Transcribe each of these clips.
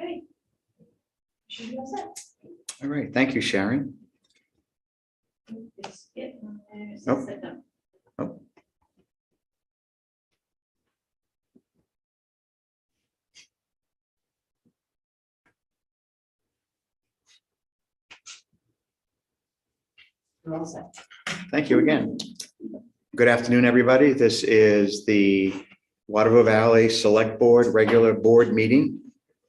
Okay. Should be all set. All right, thank you, Sharon. It's it. Nope. Set them. Oh. We're all set. Thank you again. Good afternoon, everybody. This is the Waterville Valley Select Board Regular Board Meeting.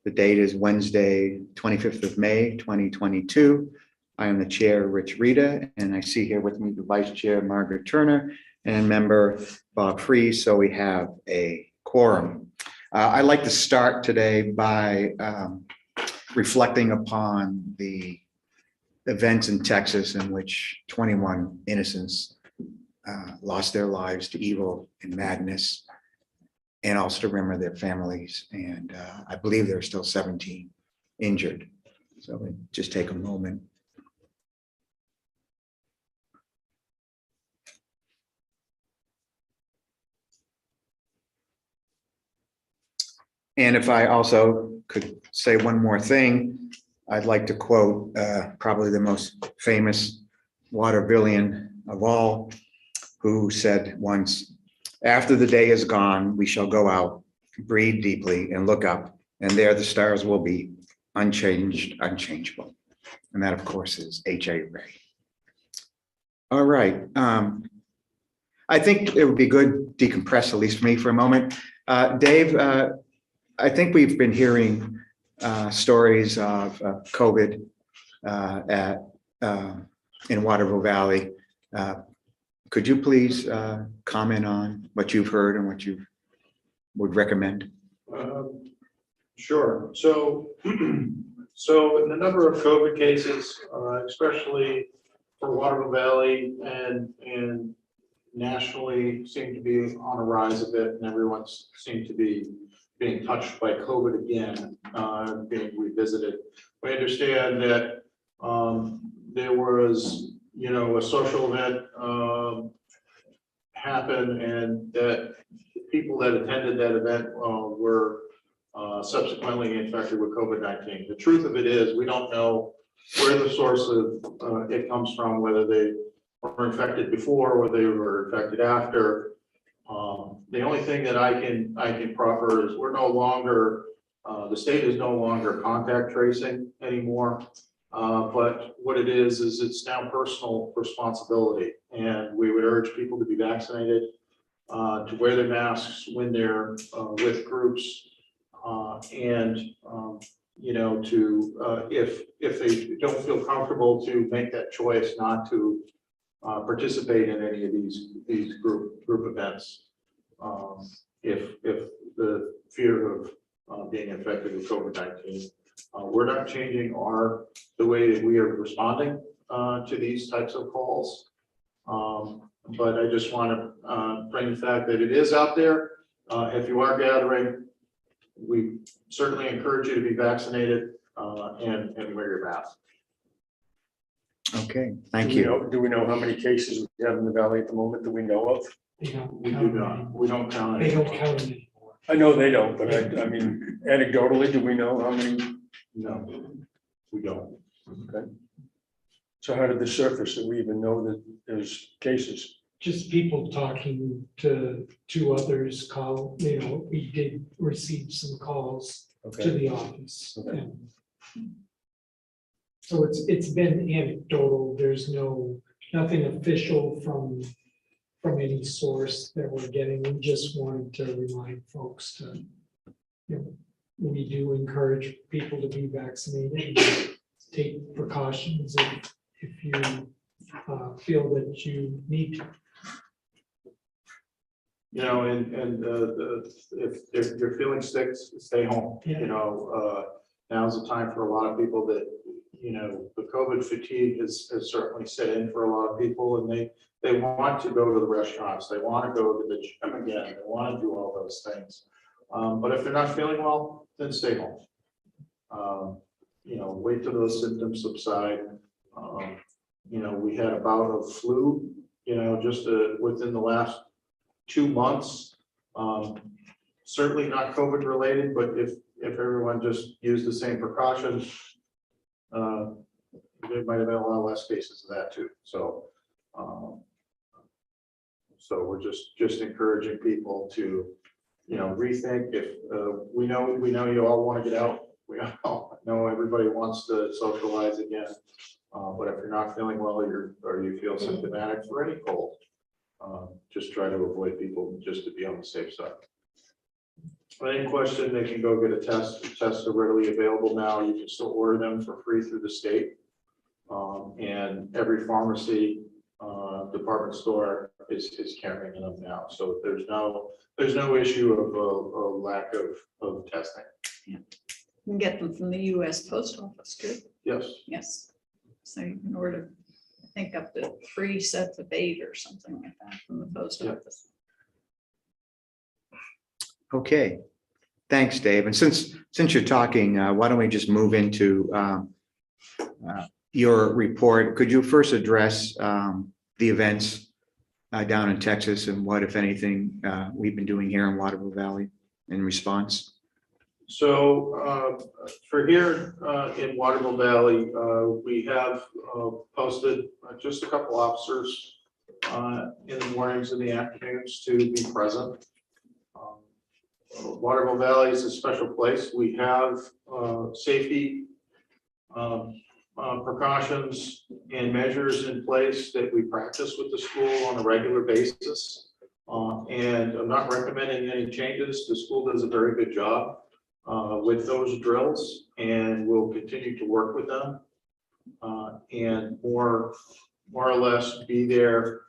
The date is Wednesday, 25th of May, 2022. I am the chair, Rich Rita, and I see here with me the vice chair, Margaret Turner, and member Bob Freeze. So we have a quorum. I'd like to start today by reflecting upon the events in Texas in which 21 innocents lost their lives to evil and madness, and also to remember their families. And I believe there are still 17 injured. So we just take a moment. And if I also could say one more thing, I'd like to quote probably the most famous Watervillian of all, who said once, "After the day is gone, we shall go out, breathe deeply, and look up, and there the stars will be, unchanged, unchangeable." And that, of course, is H.A. Ray. All right. I think it would be good to decompress, at least for me, for a moment. Dave, I think we've been hearing stories of COVID in Waterville Valley. Could you please comment on what you've heard and what you would recommend? Sure. So, so in the number of COVID cases, especially for Waterville Valley and nationally, seem to be on a rise a bit, and everyone seemed to be being touched by COVID again, being revisited. We understand that there was, a social event happen, and that people that attended that event were subsequently infected with COVID-19. The truth of it is, we don't know where the source of it comes from, whether they were infected before or they were infected after. The only thing that I can proffer is we're no longer, the state is no longer contact tracing anymore. But what it is it's now personal responsibility, and we would urge people to be vaccinated, to wear their masks when they're with groups, and to if they don't feel comfortable, to make that choice not to participate in any of these group events, if the fear of being infected with COVID-19. We're not changing the way that we are responding to these types of calls. But I just want to bring the fact that it is out there. If you are gathering, we certainly encourage you to be vaccinated and wear your mask. Okay, thank you. Do we know how many cases we have in the valley at the moment that we know of? We do not. We don't count They don't it. count anymore. I know they don't, but I mean, anecdotally, do we know how many? No, we don't. Okay. So how did this surface that we even know that there's cases? Just people talking to others, we did receive some calls to Okay. the office. Okay. And so it's been anecdotal. There's nothing official from any source that we're getting. We just wanted to remind folks to, we do encourage people to be vaccinated and take precautions if you feel that you need to. If you're feeling sick, stay home. Yeah. Now's the time for a lot of people that, the COVID fatigue has certainly set in for a lot of people, and they want to go to the restaurants, they want to go to the gym again, they want to do all those things. But if they're not feeling well, then stay home. Wait till those symptoms subside. We had a bout of flu, just within the last 2 months. certainly not COVID related, but if everyone just used the same precautions, there might have been a lot less cases of that too. So, so we're just encouraging people to, rethink. If we know you all want to get out. We all know everybody wants to socialize again. But if you're not feeling well or you feel symptomatic for any cold, just try to avoid people just to be on the safe side. Any question, they can go get a test. The tests are readily available now. You can still order them for free through the state. And every pharmacy, department store is carrying them now. So there's no issue of a lack of testing. Yeah. You can get them from the US Post Office too. Yes. Yes. So you can order, I think, up to 3 sets of 8 or something like that from the post Yeah. office. Okay, thanks, Dave. And since you're talking, why don't we just move into your report? Could you first address the events down in Texas and what, if anything, we've been doing here in Waterville Valley in response? So for here in Waterville Valley, we have posted just a couple officers in the mornings and the afternoons to be present. Waterville Valley is a special place. We have safety precautions and measures in place that we practice with the school on a regular basis. And I'm not recommending any changes. The school does a very good job with those drills, and we'll continue to work with them and more or less be there.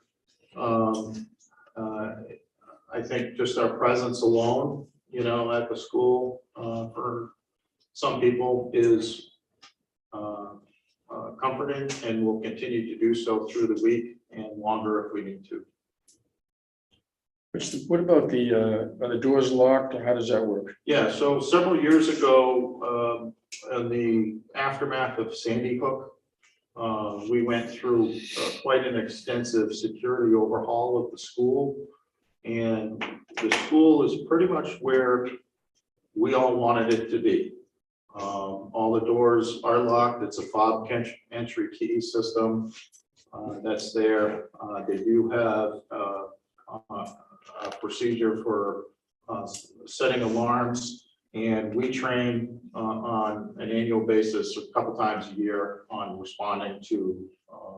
I think just our presence alone, at the school for some people is comforting, and we'll continue to do so through the week and longer if we need to. What about are the doors locked, or how does that work? Yeah, so several years ago, in the aftermath of Sandy Hook, we went through quite an extensive security overhaul of the school. And the school is pretty much where we all wanted it to be. All the doors are locked. It's a fob entry key system that's there. They do have a procedure for setting alarms, and we train on an annual basis a couple times a year on responding to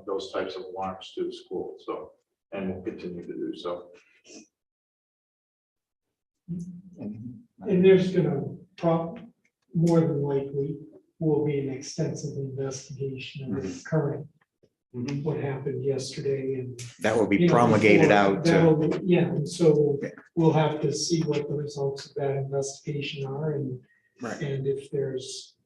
those types of alarms to the school. So, and we'll continue to do so. And there's gonna more than likely will be an extensive investigation of the current, what happened yesterday and. That will be promulgated out. Yeah, and so we'll have to see what the results of that investigation are and, Right. and if there's,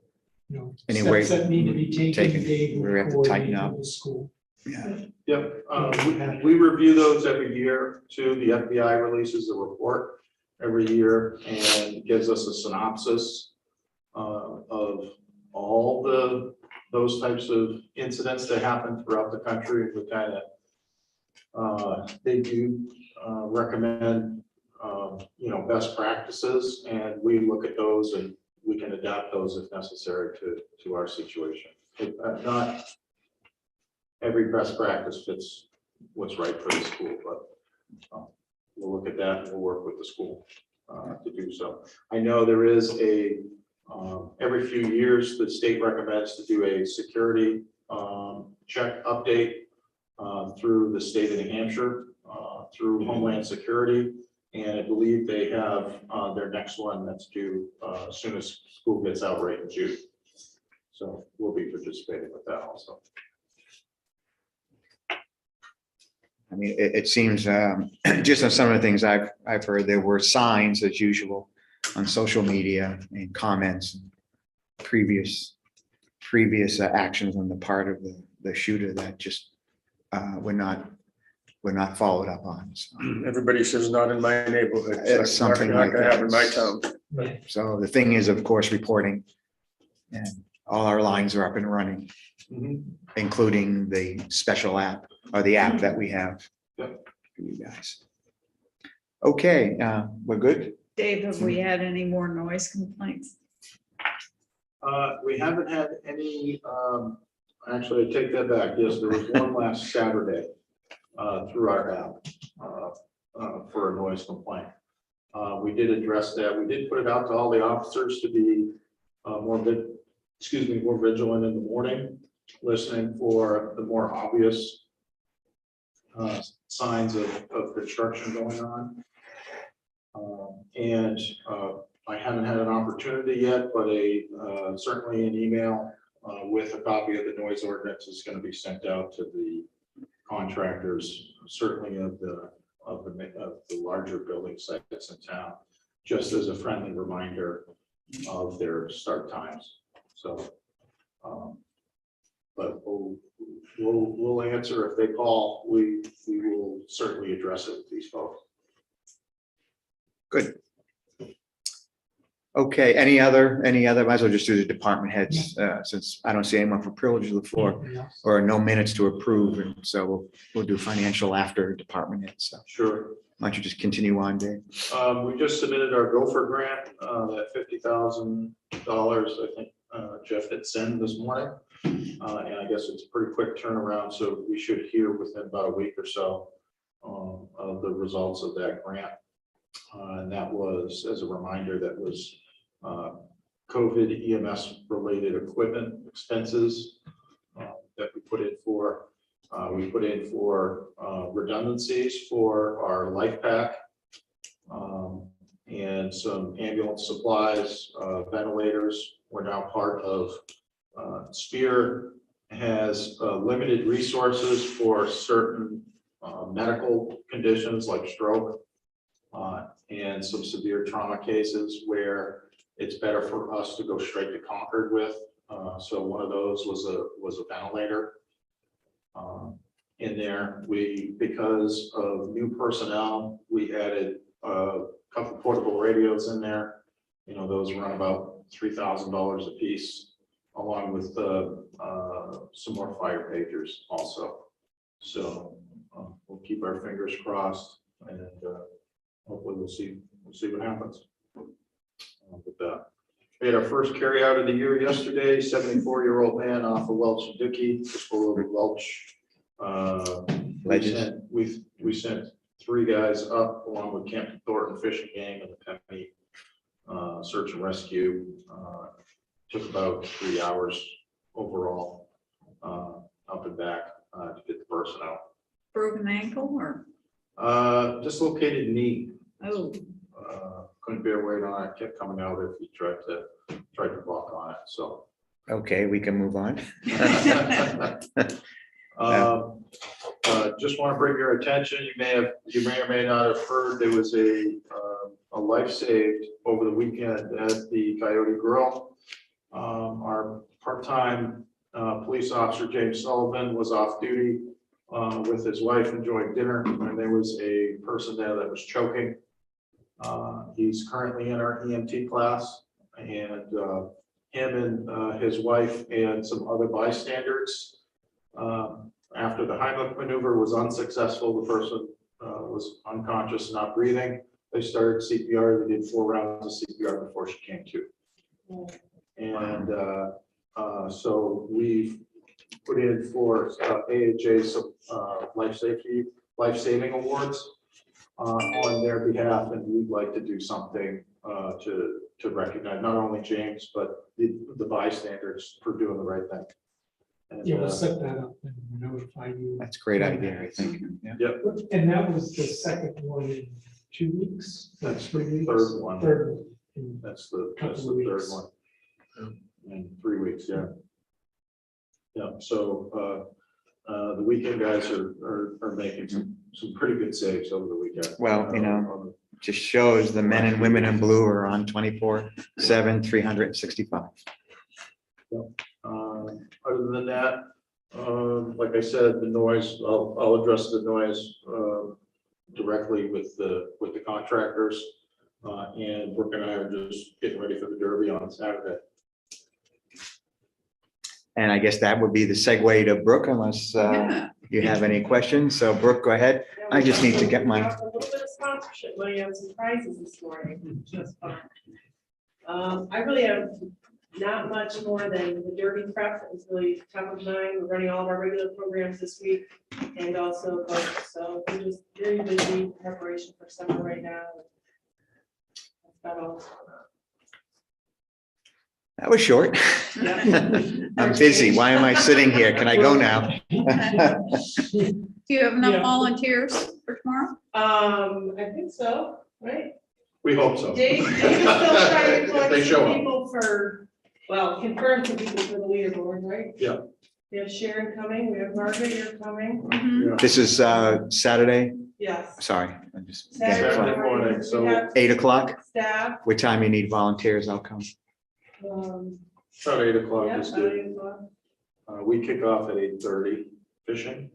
Any way- steps that need to be taken, Dave will we have to tighten coordinate up. with the school. Yeah. Yep, we review those every year too. The FBI releases a report every year and gives us a synopsis of all those types of incidents that happen throughout the country. We kind of, they do recommend, best practices, and we look at those and we can adapt those if necessary to our situation. Not every best practice fits what's right for the school, but we'll look at that and we'll work with the school to do so. I know there is every few years, the state recommends to do a security check update through the state of New Hampshire, through Homeland Security. And I believe they have their next one that's due as soon as school gets out right in June. So we'll be participating with that also. I mean, it seems just on some of the things I've heard, there were signs as usual on social media and comments, and previous actions on the part of the shooter that just were not followed up on. So, Everybody says not in my neighborhood. It's something like Not gonna happen in my that. town. Yeah. so the thing is, of course, reporting, and all our lines are up and running, including the special app or the app that we have Yep. for you guys. Okay, we're good. Dave, have we had any more noise complaints? We haven't had any, actually, I take that back. Yes, there was one last Saturday through our app for a noise complaint. We did address that. We did put it out to all the officers to be more vigilant in the morning, listening for the more obvious signs of construction going on. And I haven't had an opportunity yet, but certainly an email with a copy of the noise ordinance is going to be sent out to the contractors, certainly of the larger building sites in town, just as a friendly reminder of their start times. So, but we'll answer if they call. We will certainly address it with these folks. Good. Okay, any other, might as well just do the department heads, since I don't see anyone for privilege of the floor, Anything else? or no minutes to approve, and so we'll do financial after department heads, so Sure. why don't you just continue on, Dave? We just submitted our Gopher grant, that $50,000, I think Jeff had sent this morning. And I guess it's a pretty quick turnaround, so we should hear within about a week or so of the results of that grant. And that was, as a reminder, that was COVID EMS related equipment expenses that we put in for. We put in for redundancies for our life pack and some ambulance supplies, ventilators. We're now part of Spear has limited resources for certain medical conditions like stroke and some severe trauma cases where it's better for us to go straight to Concord with. So one of those was a ventilator. In there, because of new personnel, we added a couple portable radios in there. You know, those run about $3,000 a piece, along with some more fire pagers also. So we'll keep our fingers crossed, and hopefully we'll see what happens with that. We had our first carry out of the year yesterday. 74-year-old man off of Welch and Dickey, just below the Welch. Ledges. We sent 3 guys up along with Camp Thornton Fishing Gang and the Penny search and rescue. Took about 3 hours overall up and back to get the person out. Broken ankle or? Dislocated knee. Oh, Couldn't bear weight on it. Kept coming out if he tried to walk on it. So. Okay, we can move on. Just want to bring your attention. You may or may not have heard there was a life saved over the weekend at the Coyote Grill. Our part-time police officer James Sullivan was off duty with his wife enjoying dinner, and there was a person there that was choking. He's currently in our EMT class, and him and his wife and some other bystanders. After the Heimlich maneuver was unsuccessful, the person was unconscious, not breathing. They started CPR. They did 4 rounds of CPR before she came to. And so we've put in for AHA some life-saving awards on their behalf, and we'd like to do something to recognize not only James but the bystanders for doing the right thing. And, Yeah, we'll set that up and notify you. That's a great idea, I think. Yeah. Yep, And that was the second one in 2 weeks? That's Three the weeks? third one. Third one. in- that's the Couple of third weeks. one. In 3 weeks, yeah. Yeah, so the weekend guys are making some pretty good saves over the weekend. Well, you know, just shows the men and women in blue are on 24/7, 365. Other than that, like I said, the noise, I'll address the noise directly with the contractors. And Brooke and I are just getting ready for the Derby on Saturday. And I guess that would be the segue to Brooke, unless yeah. you have any questions. So Brooke, go ahead. I just need to get my, A little bit of sponsorship money on some prizes this morning, which was fun. I really have not much more than the Derby prep. It was really top of mind. We're running all of our regular programs this week and also both. So we're just very busy in preparation for summer right now. That's about all. that was short. I'm busy. Why am I sitting here? Can I go now? Do you have enough Yeah. volunteers for tomorrow? I think so, right? We hope so. Dave is still trying to If collect they show some up. people for, well, confirm some people for the leaderboard, right? Yeah. We have Sharon coming, we have Margaret, you're coming, Mhm. Yeah. This is Saturday. yes. Sorry. I'm just Saturday morning, so- We have 8 o'clock. staff, What time you need volunteers? I'll come. About 8 o'clock yeah, is about good. 8 o'clock. We kick off at 8:30 fishing.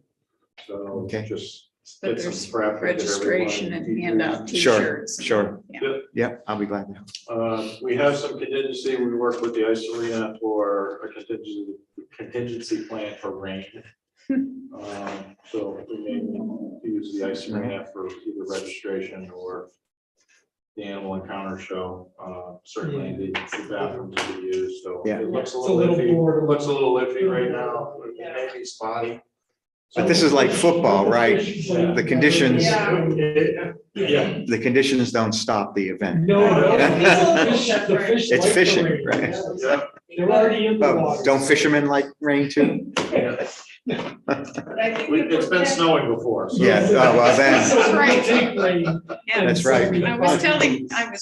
So Okay. just But get some there's prep. and get registration and everyone hand out Sure, t-shirts. sure. Yeah. Yeah, I'll be glad to help. We have some contingency. We work with the ice arena for a contingency plan for rain. So we may use the ice arena for either registration or the animal encounter show. Certainly the bathrooms will be used, so Yeah. it looks a It's a little little iffy. bored. Looks a little iffy right now. It may be spotty. But this is like football, right? The conditions- Yeah. The conditions don't stop the event. No, no, the fish It's like the fishing, rain. right? Yeah. They're already in the Oh, water. don't fishermen like rain too? But I think It's been snowing before. so- Yeah, oh, well then. So That's right. take rain. Yeah. That's right. I was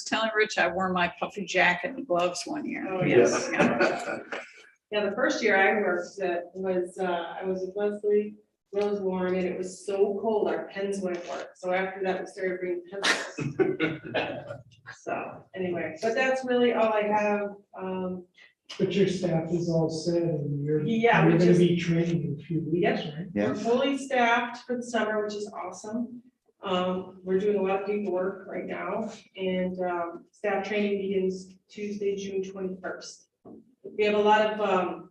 telling Rich I wore my puffy jacket and gloves one year. Oh, Yes. yes. Yeah, the first year I worked, I was with Leslie Rose Warren, and it was so cold, our pens wouldn't work. So after that, we started bringing pencils. So anyway, but that's really all I have. But your staff is all set and you're Yeah, we gonna just- be training in a few weeks, Yep. right? Yeah. We're fully staffed for the summer, which is awesome. We're doing a lot of paperwork right now, and staff training begins Tuesday, June 21st. We have a lot of,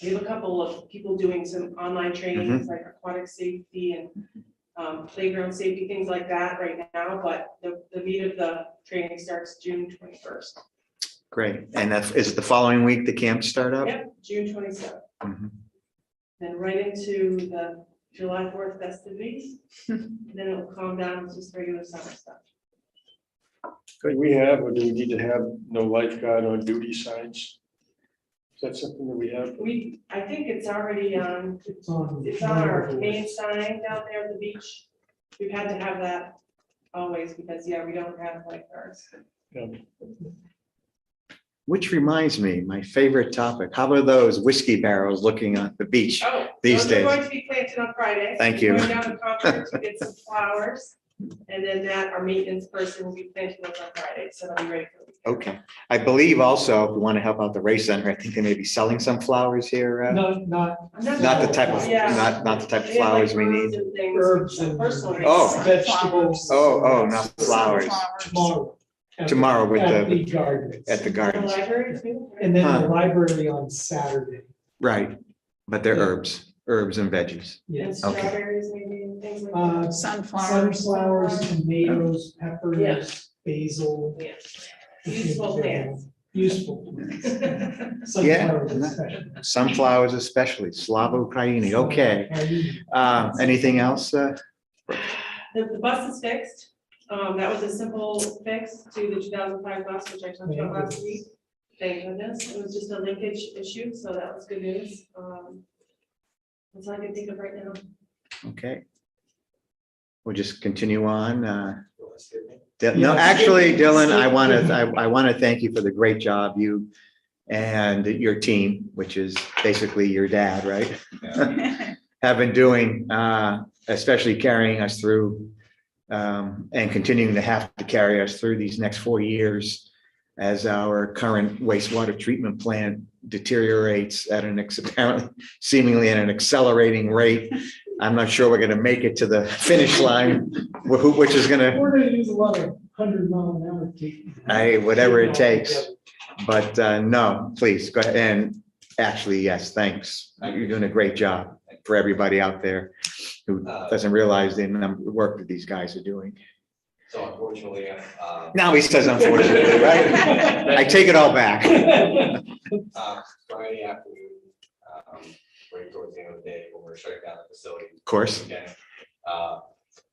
we have a couple of people doing some online trainings, like aquatic safety and playground safety, things like that right now, but the meat of the training starts June 21st. Great. And is it the following week the camps start up? Yep, June 27th. Mhm. Then right into the July 4th festivities. Then it'll calm down, it's just regular summer stuff. Do we have, or do we need to have no lifeguard on duty signs? Is that something that we have? I think it's already, It's on. it's on our main sign down there at the beach. We've had to have that always because, yeah, we don't have lifeguards. Which reminds me, my favorite topic. How about those whiskey barrels looking on the beach? Oh, These those are days. going to be planted on Friday. Thank We're you. Going down to Concord to get some flowers. And then our maintenance person will be planting those on Friday, so they'll be ready for the weekend. Okay. I believe also, if we want to help out the race center, I think they may be selling some flowers here. Not I'm Not the sure. type of, Yeah. not the type of They have, like, flowers we herbs need. and things, herbs and personal. Oh. vegetables. Oh, not flowers. Tomorrow. At- Tomorrow with At the, the gardens. at the The gardens. library too? And then the Huh. library on Saturday. Right. But they're Yeah. herbs and veggies. And Yes. Okay. strawberries maybe, and things like Uh, that. Sunflowers. Sunflowers, tomatoes, Yeah. peppers, basil. Yeah. Useful plants. Useful. Sunflowers especially. Sunflowers especially, Slavocayenne. Okay. Anything else? The bus is fixed. That was a simple fix to the 2005 bus, which I talked about last week. Thank goodness. It was just a linkage issue, so that was good news. That's all I can think of right now. Okay. We'll just continue on. No, Yeah. actually, Dylan, I want to thank you for the great job you and your team, which is basically your dad, right? Have been doing, especially carrying us through and continuing to have to carry us through these next 4 years as our current wastewater treatment plant deteriorates at apparently seemingly at an accelerating rate. I'm not sure we're going to make it to the finish line, which is going to, We're gonna use a lot of 100-mile-an-hour. whatever it takes. But no, please go ahead. And actually, yes, thanks. You're doing a great job. for everybody out there who doesn't realize the number of work that these guys are doing. So unfortunately, Now he says unfortunately, right? I take it all back. Friday afternoon, right towards the end of the day, when we're shutting down the facility. Of course. Again,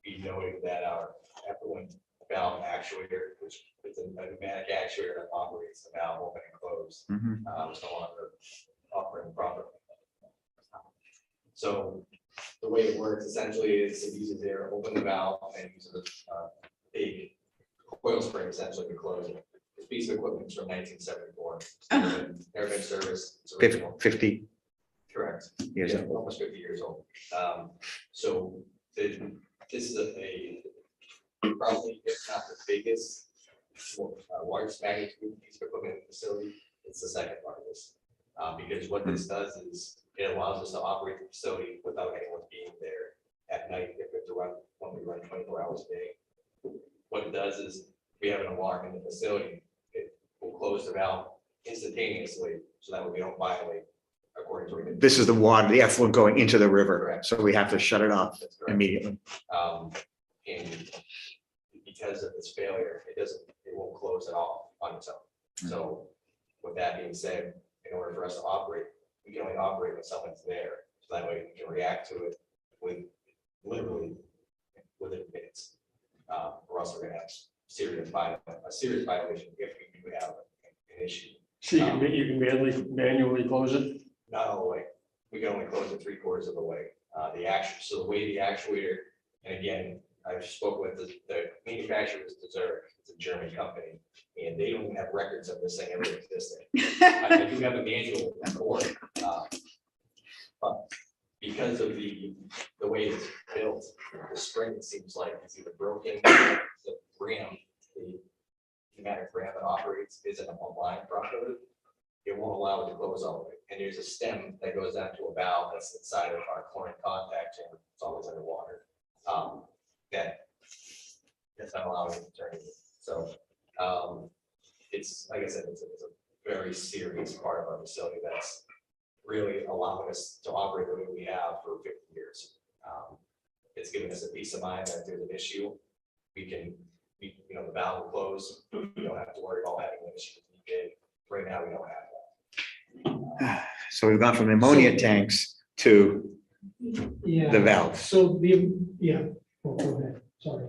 we noted that our effluent valve actuator, which is a pneumatic actuator that operates the valve open and close, Mhm. was no longer operating properly. So the way it works essentially is it uses air, open the valve, and uses a big coil spring essentially to close it. This piece of equipment is from 1974. Never been serviced. It's original. 50 Correct. years Yeah, old. almost 50 years old. So this is a probably, if not the biggest, largest magnitude piece of equipment in the facility. It's the second largest. Because what this does is it allows us to operate the facility without anyone being there at night if we have to run, when we run 24 hours a day. What it does is we have an alarm in the facility. It will close the valve instantaneously so that way we don't violate according to. This is the water, the effluent going into the river, Correct. so we have to shut it off That's correct. immediately. And because of this failure, it won't close at all on its own. So with that being said, in order for us to operate, we can only operate when someone's there. So that way we can react to it with literally within minutes. Or else we're gonna have a serious violation if we do have an issue. So you can manually close it? Not all the way. We can only close it 3/4 of the way. So the way the actuator, and again, I've spoken with the manufacturer is Desert. It's a German company, and they don't even have records of this thing ever existing. I do have a manual for it, but because of the way it's built, the spring, it seems like it's either broken, the ram, the pneumatic ram that operates isn't aligned properly. It won't allow it to close all the way. And there's a stem that goes down to a valve that's inside of our chlorine contact chamber. It's always underwater. That's not allowing it to turn. So it's, like I said, it's a very serious part of our facility that's really allowing us to operate the way we have for 50 years. It's giving us a peace of mind that if there's an issue, the valve will close. We don't have to worry about having an issue with leakage. Right now, we don't have that. So we've gone from the ammonia tanks to Yeah. the valve. So oh, go ahead, sorry.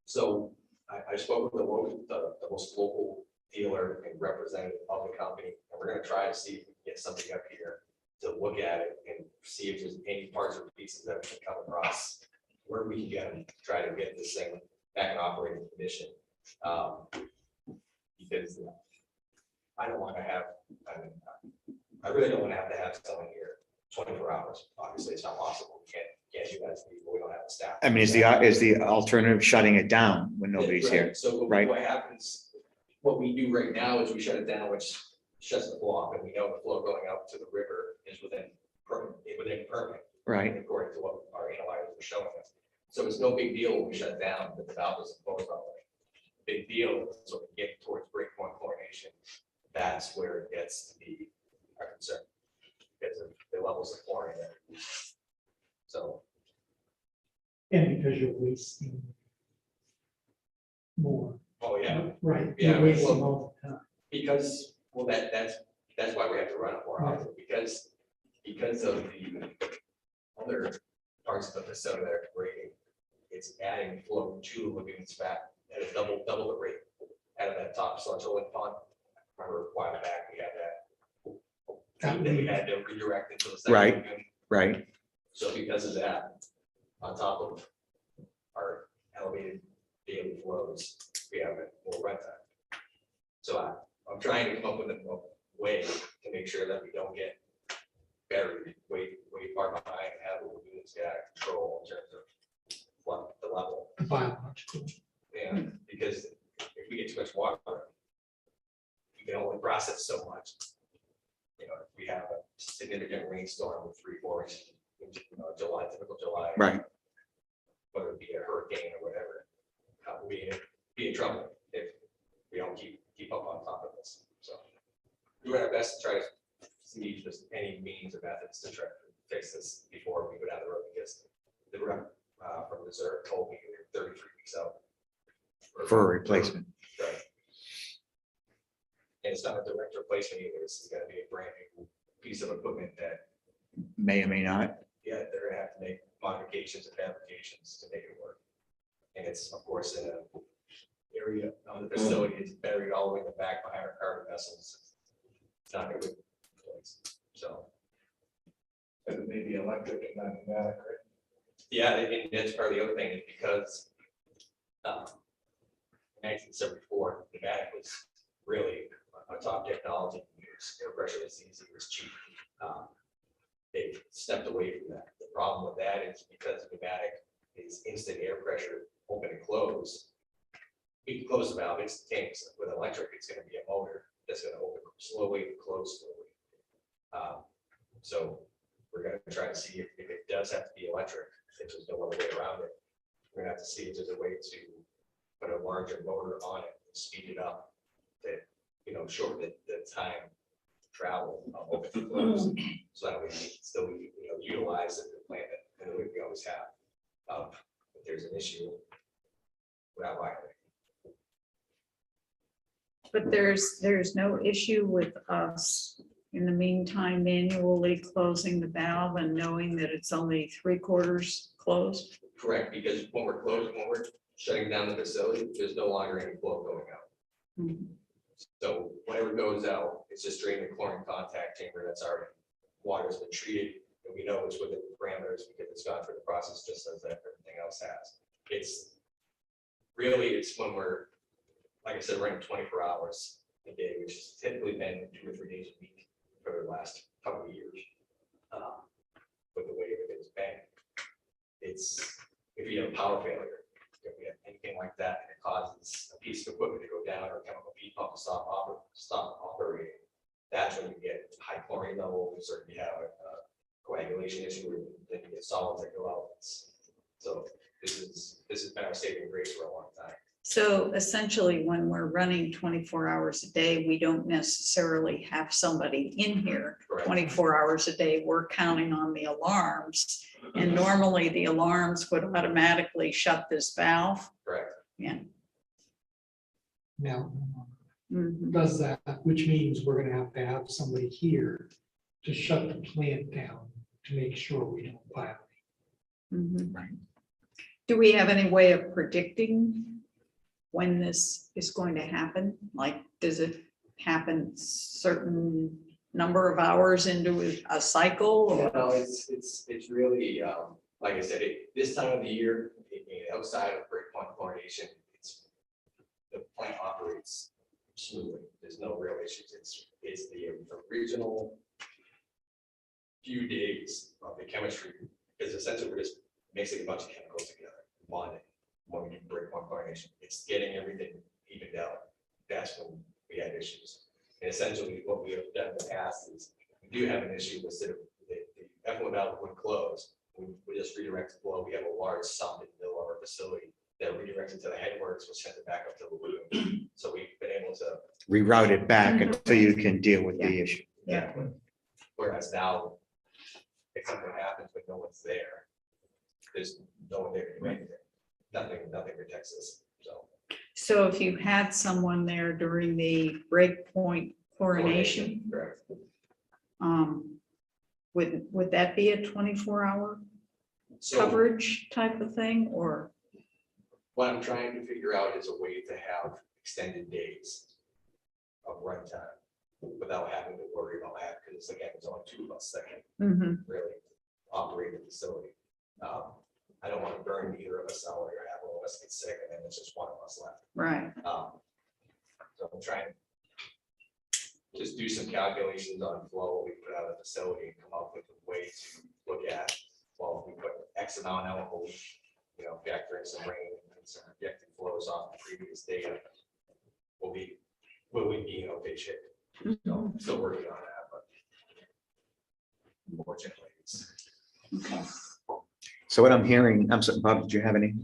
So I spoke with the most local dealer and representative of the company, and we're gonna try to see if we can get somebody up here to look at it and see if there's any parts or pieces that we can come across where we can get them, try to get this thing back in operating condition. Because I don't want to have, I really don't want to have someone here 24 hours. Obviously, it's not possible. We can't do that to people. We don't have the staff. I mean, is the alternative shutting it down when nobody's Right. here? So right? what happens, what we do right now is we shut it down, which shuts the flow off, and we know the flow going out to the river is within permit. Right. According to what our analyzers are showing us. So it's no big deal when we shut down, that the valve isn't closed all the way. Big deal is when we get towards breakpoint chlorination, that's where it gets to be our concern. Because of the levels of chlorine there. So, And because you're wasting more, oh yeah, right? Yeah, You're wasting well, all the time. because, well, that's why we have to run it more often, because of the other parts of the facility that are breaking, it's adding flow to the lagoon spat at a double the rate out of that top slush-holding pond. Remember a while back, we had that. Then we had to redirect into the second Right. lagoon. Right. So because of that, on top of our elevated daily flows, we have more run time. So I'm trying to come up with a way to make sure that we don't get buried way far behind and have the lagoons get out of control in terms of what the level. Biological. And because if we get too much water, we can only process so much. If we have a significant rainstorm with 3-4 inches in July, typical July. Right. Whether it be a hurricane or whatever, we'll be in trouble if we don't keep up on top of this. So we're doing our best to try to see just any means or methods to try to fix this before we go down the road, because the rep from Reserve told me they're 33 weeks out. For a replacement. Right. And it's not a direct replacement either. This is gonna be a brand new piece of equipment that, May or may not. yeah, they're gonna have to make modifications and fabrications to make it work. And it's, of course, in a area on the facility, it's buried all the way in the back behind our cargo vessels. It's not gonna be replaced, so. And it may be electric and not pneumatic, right? Yeah, and that's part of the other thing, is because in 1974, pneumatic was really a top technology. Air pressure was easy, it was cheap. They've stepped away from that. The problem with that is because pneumatic is instant air pressure, open and close. You can close the valve instantaneously. With electric, it's going to be a motor that's going to open slowly and close slowly. So we're going to try to see if it does have to be electric, if there's no other way around it. We're going to have to see if there's a way to put a larger motor on it and speed it up, that, shorten the time travel of open and close, so that we can still, utilize the plant that we always have. If there's an issue, without violating. But there's no issue with us in the meantime manually closing the valve and knowing that it's only 3/4 closed. Correct, because when we're shutting down the facility, there's no longer any flow going out. Mhm. So whenever it goes out, it's just straight in the chlorine contact chamber that's already, water's been treated, and we know it's within the parameters because it's gone through the process just as everything else has. It's when we're, like I said, running 24 hours a day, which has typically been 2 or 3 days a week for the last couple of years. With the way everything's been, it's, if you have a power failure, if we have anything like that, and it causes a piece of equipment to go down or a chemical feed pump to stop operating, that's when you get high chlorine levels, or you have a coagulation issue, or then you get solids that go out. So this has been our saving grace for a long time. So essentially, when we're running 24 hours a day, we don't necessarily have somebody in here Correct. 24 hours a day. We're counting on the alarms. And normally the alarms would automatically shut this valve. Correct. Yeah. Now, Mhm. does that, which means we're gonna have somebody here to shut the plant down to make sure we don't violate. Mhm. Right. Do we have any way of predicting when this is going to happen? Like, does it happen certain number of hours into a cycle? Or? No, it's really, like I said, this time of the year, outside of breakpoint chlorination, the plant operates smoothly. There's no real issues. It's the original few days of the chemistry, because essentially we're just mixing a bunch of chemicals together. When we do breakpoint chlorination, it's getting everything evened out. That's when we had issues. And essentially what we have done in the past is, we do have an issue with the effluent valve would close. We just redirect the flow. We have a large sump in the middle of our facility that redirects it to the headworks, which sends it back up to the lagoon. So we've been able to. Reroute it back until you can deal with the issue. Yeah. Whereas now, if something happens but no one's there, there's no one there to do anything. Nothing protects us, so. So if you had someone there during the breakpoint chlorination, Correct. would that be a 24-hour So coverage type of thing, or? what I'm trying to figure out is a way to have extended days of runtime without having to worry about that, because again, there's only 2 of us that can Mhm. really operate the facility. I don't want to burn either of us out or have one of us get sick and then it's just one of us left. Right. So I'm trying to just do some calculations on flow we put out of the facility and come up with a way to look at, well, if we put X amount out a week, factor in some rain and some projected flows off the previous data, will we be in okay shape? So still working on that, but unfortunately, it's. Okay. So what I'm hearing, I'm sorry, Bob, did you have any?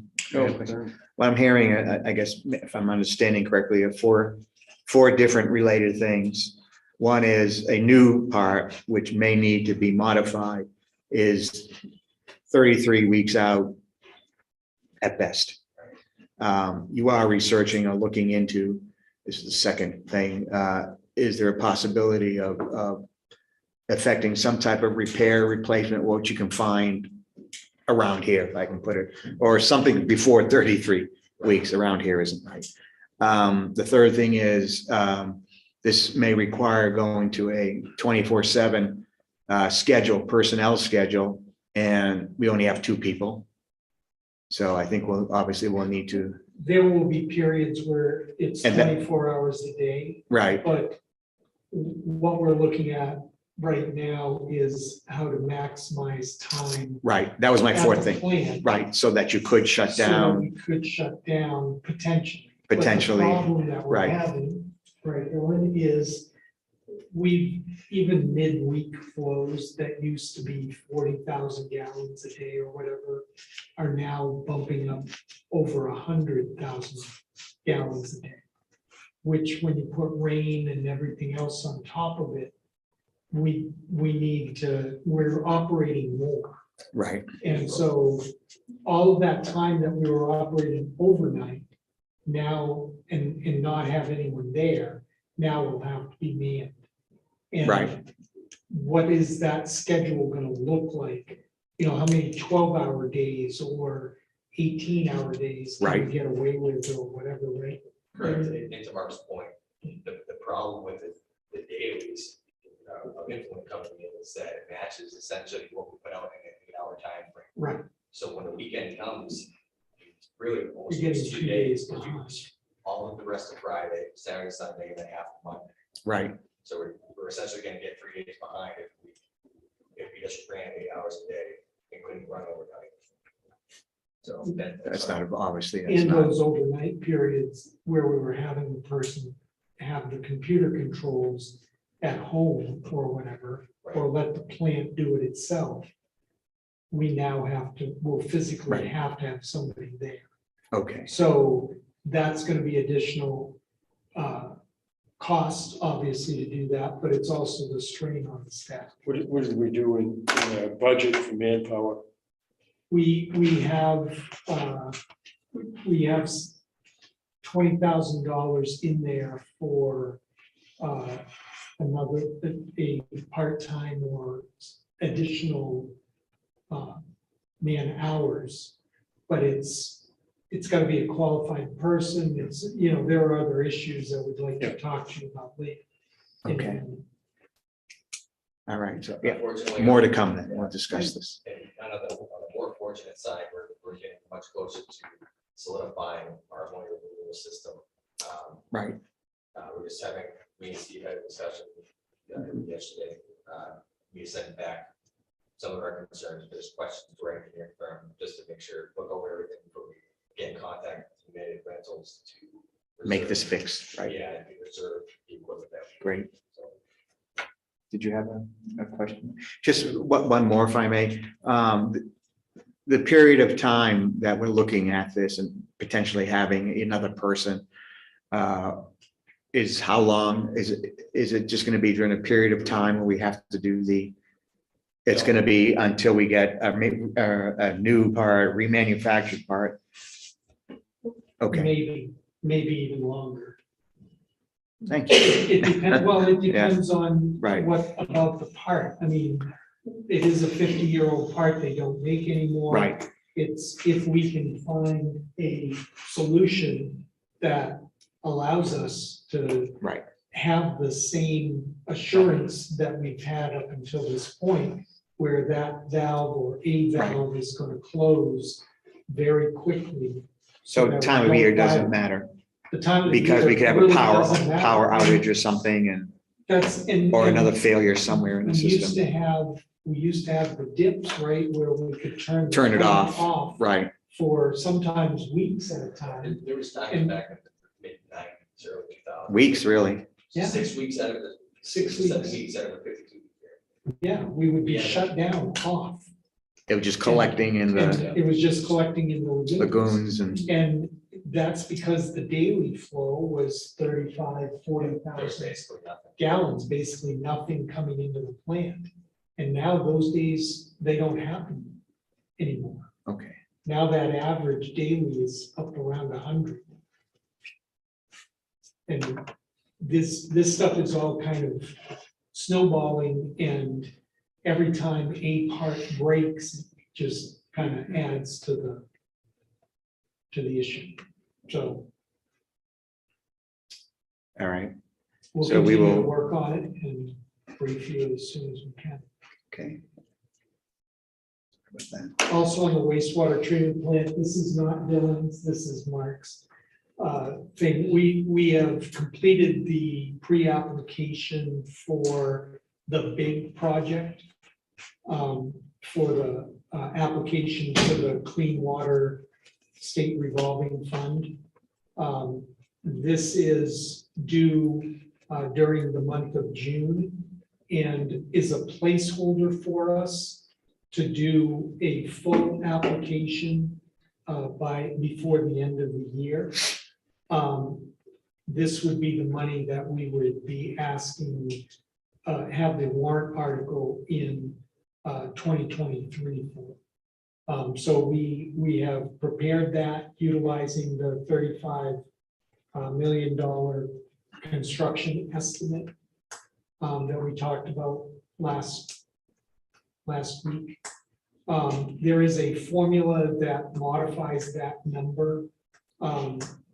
What I'm hearing, I guess, if I'm understanding correctly, are four different related things. One is a new part which may need to be modified is 33 weeks out at best. You are researching or looking into, this is the second thing, is there a possibility of affecting some type of repair, replacement, what you can find around here, if I can put it, or something before 33 weeks around here isn't right. The third thing is, this may require going to a 24/7 schedule, personnel schedule, and we only have 2 people. So I think we'll need to, There will be periods where it's And that- 24 hours a day, right, but what we're looking at right now is how to maximize time. right. That was my at fourth the thing, plant, right? So that you could shut so that down we could shut down potentially. But the potentially, problem that we're right. having, right, Ellen, is even midweek flows that used to be 40,000 gallons a day or whatever are now bumping up over 100,000 gallons a day. Which, when you put rain and everything else on top of it, we're operating more. right, And so all of that time that we were operating overnight now and not have anyone there, now will have to be manned. And Right. what is that schedule gonna look like? You know, how many 12-hour days or 18-hour days can Right. we get away with or whatever, right? Correct, and to Mark's point, the problem with the dailies of influence company is that it matches essentially what we put out in an 8-hour time frame. Right, So when the weekend comes, it's really almost You're getting 2 2 days, days because you behind. all of the rest of Friday, Saturday, Sunday, and then half of Monday. right. So we're essentially gonna get 3 days behind if we just ran 8 hours a day and couldn't run overnight. So That's not, obviously, that's in not, those overnight periods where we were having the person have the computer controls at home or whatever, or let the plant do it itself. We now we'll physically Right. have to have somebody there. okay, So that's gonna be additional cost, obviously, to do that, but it's also the strain on the staff. What did we do in our budget for manpower? We have $20,000 in there for a part-time or additional man hours. But it's gotta be a qualified person. There are other issues that we'd like to talk to you about later. okay, all right, so, yeah, unfortunately. more to come then, we'll discuss this. And on the more fortunate side, we're getting much closer to solidifying our money removal system. Right, We're just having, me and Steve had a discussion yesterday. We sent back some of our concerns, there's questions for engineering firm, just to make sure, look over everything before we get in contact with managed rentals to make this reserve- fixed, right, Yeah, and reserve the equipment that. we- great. So, Did you have a question? Just one more, if I may. The period of time that we're looking at this and potentially having another person is how long? Is it just going to be during a period of time where we have to do it's going to be until we get a new part, remanufactured part? Okay, Maybe even longer. thank you. It depends, it depends on Right. what about the part. I mean, it is a 50-year-old part they don't make anymore. Right, It's if we can find a solution that allows us to right, have the same assurance that we've had up until this point, where that valve or a valve is going to close very quickly. so that we time of year don't doesn't have- matter, The time of because we year could have a really doesn't matter. power outage or something and, or another failure somewhere in the system. We used to have the dips, right, where we could turn. the Turn it plant off. Right, For sometimes weeks at a time. There was times back in the mid-90s, early 2000s. weeks, really. Yeah. 6 weeks out of the 6 7 weeks. weeks out of the 52 year. Yeah, we would be Yeah. shut down off. It was just collecting in And the it was just collecting in the lagoons. lagoons and, And that's because the daily flow was 35, There's 40,000 basically nothing. gallons, basically nothing coming into the plant. And now those days, they don't happen anymore. Okay, Now that average daily is up around 100. And this stuff is all kind of snowballing, and every time a part breaks, it just kind of adds to the issue. So all right, we'll So we continue to will- work on it and brief you as soon as we can. okay. With that, Also on the wastewater treatment plant, this is not Dylan's, this is Mark's thing. We have completed the pre-application for the big project, for the application for the Clean Water State Revolving Fund. This is due during the month of June and is a placeholder for us to do a full application before the end of the year. This would be the money that we would be asking, have the warrant article in 2023 for. So we have prepared that utilizing the $35 million construction estimate that we talked about last week. There is a formula that modifies that number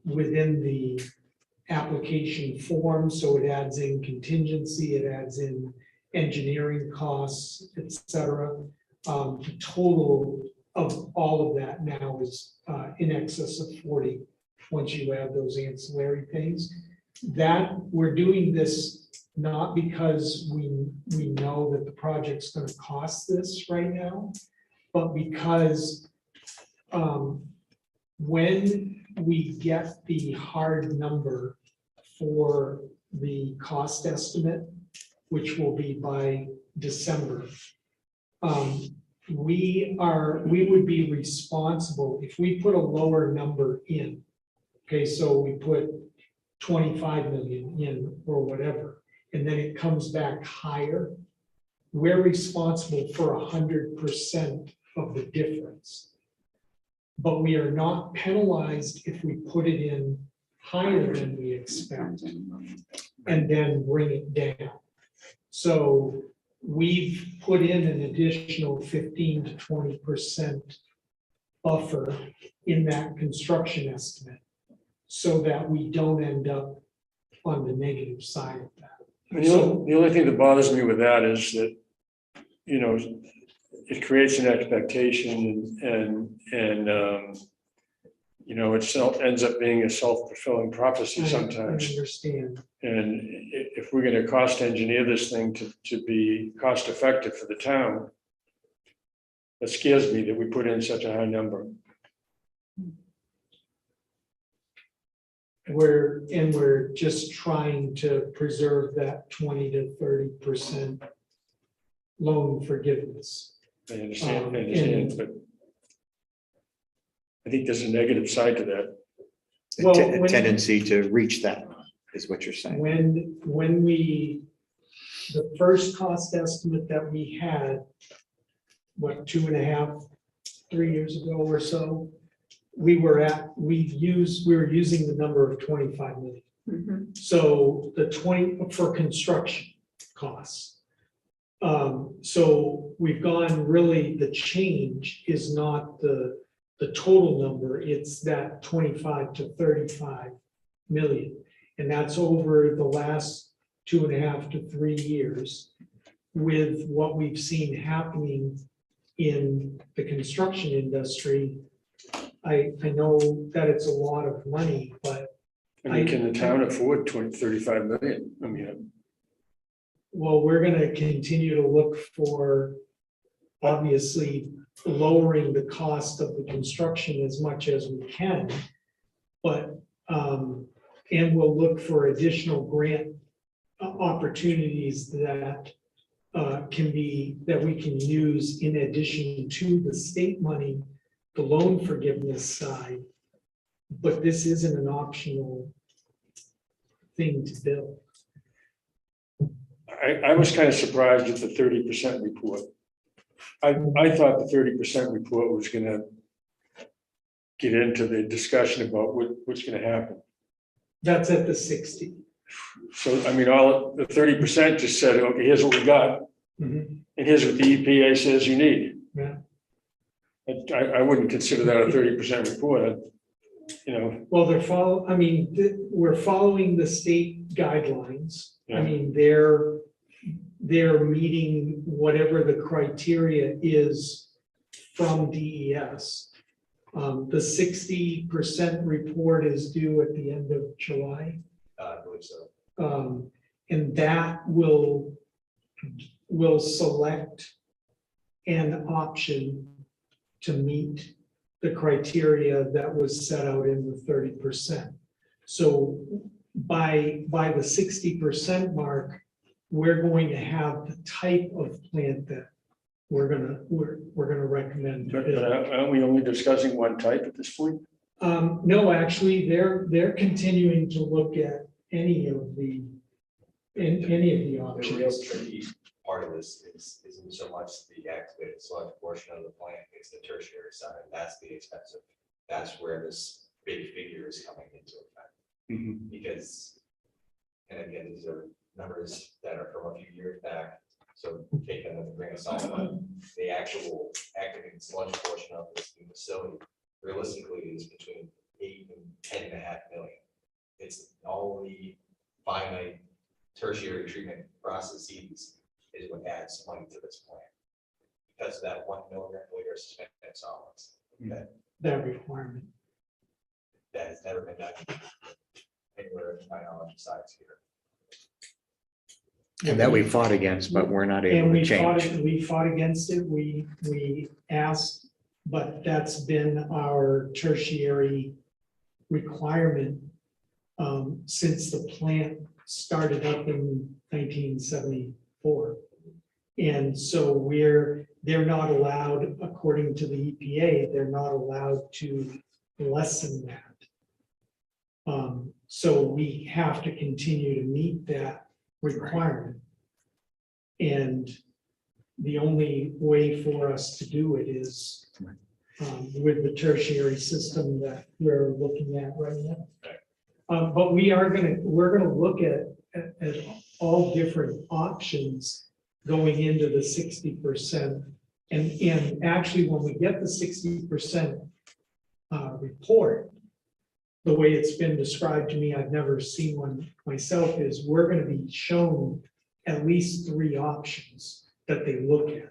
within the application form, so it adds in contingency, it adds in engineering costs, et cetera. The total of all of that now is in excess of 40, once you add those ancillary things. That we're doing this not because we know that the project's gonna cost this right now, but because when we get the hard number for the cost estimate, which will be by December, we would be responsible if we put a lower number in. Okay, so we put 25 million in or whatever, and then it comes back higher. We're responsible for 100% of the difference. But we are not penalized if we put it in higher than we expect and then bring it down. So we've put in an additional 15 to 20% buffer in that construction estimate so that we don't end up on the negative side of that. I mean, the only thing that bothers me with that is that, you know, it creates an expectation and you know, it ends up being a self-fulfilling prophecy I sometimes. understand. And if we're gonna cost engineer this thing to be cost effective for the town, it scares me that we put in such a high number. We're just trying to preserve that 20 to 30% loan forgiveness. I understand, but I think there's a negative side to that. Well, a tendency to reach that is what you're saying. When the first cost estimate that we had, what, 2.5, 3 years ago or so, we were using the number of 25 million. Mhm. So the 20 for construction costs. So we've gone, really, the change is not the total number, it's that 25 to 35 million. And that's over the last 2.5 to 3 years with what we've seen happening in the construction industry. I know that it's a lot of money, but I mean, can the town afford 35 million? I mean, well, we're gonna continue to look for, obviously, lowering the cost of the construction as much as we can. But, and we'll look for additional grant opportunities that we can use in addition to the state money, the loan forgiveness side. But this isn't an optional thing to build. I was kind of surprised at the 30% report. I thought the 30% report was gonna get into the discussion about what's gonna happen. That's at the 60. So, I mean, all, the 30% just said, okay, here's what we got, Mhm. and here's what the EPA says you need. Yeah. I wouldn't consider that a 30% report, you know. Well, we're following the state guidelines. I Yeah. mean, they're meeting whatever the criteria is from DES. The 60% report is due at the end of July. I believe so. And that will select an option to meet the criteria that was set out in the 30%. So by the 60% mark, we're going to have the type of plant that we're gonna recommend. But aren't we only discussing one type at this point? No, actually, they're continuing to look at any of the The real options. tricky part of this isn't so much the activated sludge portion of the plant, it's the tertiary side, and that's the expensive. That's where this big figure is coming into effect, Mhm. because, and again, these are numbers that are from a few years back, so take them with a grain of salt, but the actual activated sludge portion of this new facility realistically is between 8 and 10.5 million. It's all the finite tertiary treatment processes is what adds money to this plant. Because of that 1 milligram per liter suspended solids, That requirement. that has never been done anywhere in my knowledge besides here. And that we fought against, but we're not And able to we change. fought against it, we asked, but that's been our tertiary requirement since the plant started up in 1974. And so they're not allowed, according to the EPA, they're not allowed to lessen that. So we have to continue to meet that requirement. And the only way for us to do it is with the tertiary system that we're looking at right now. But we're gonna look at all different options going into the 60%. And actually, when we get the 60% report, the way it's been described to me, I've never seen one myself, is we're gonna be shown at least 3 options that they look at.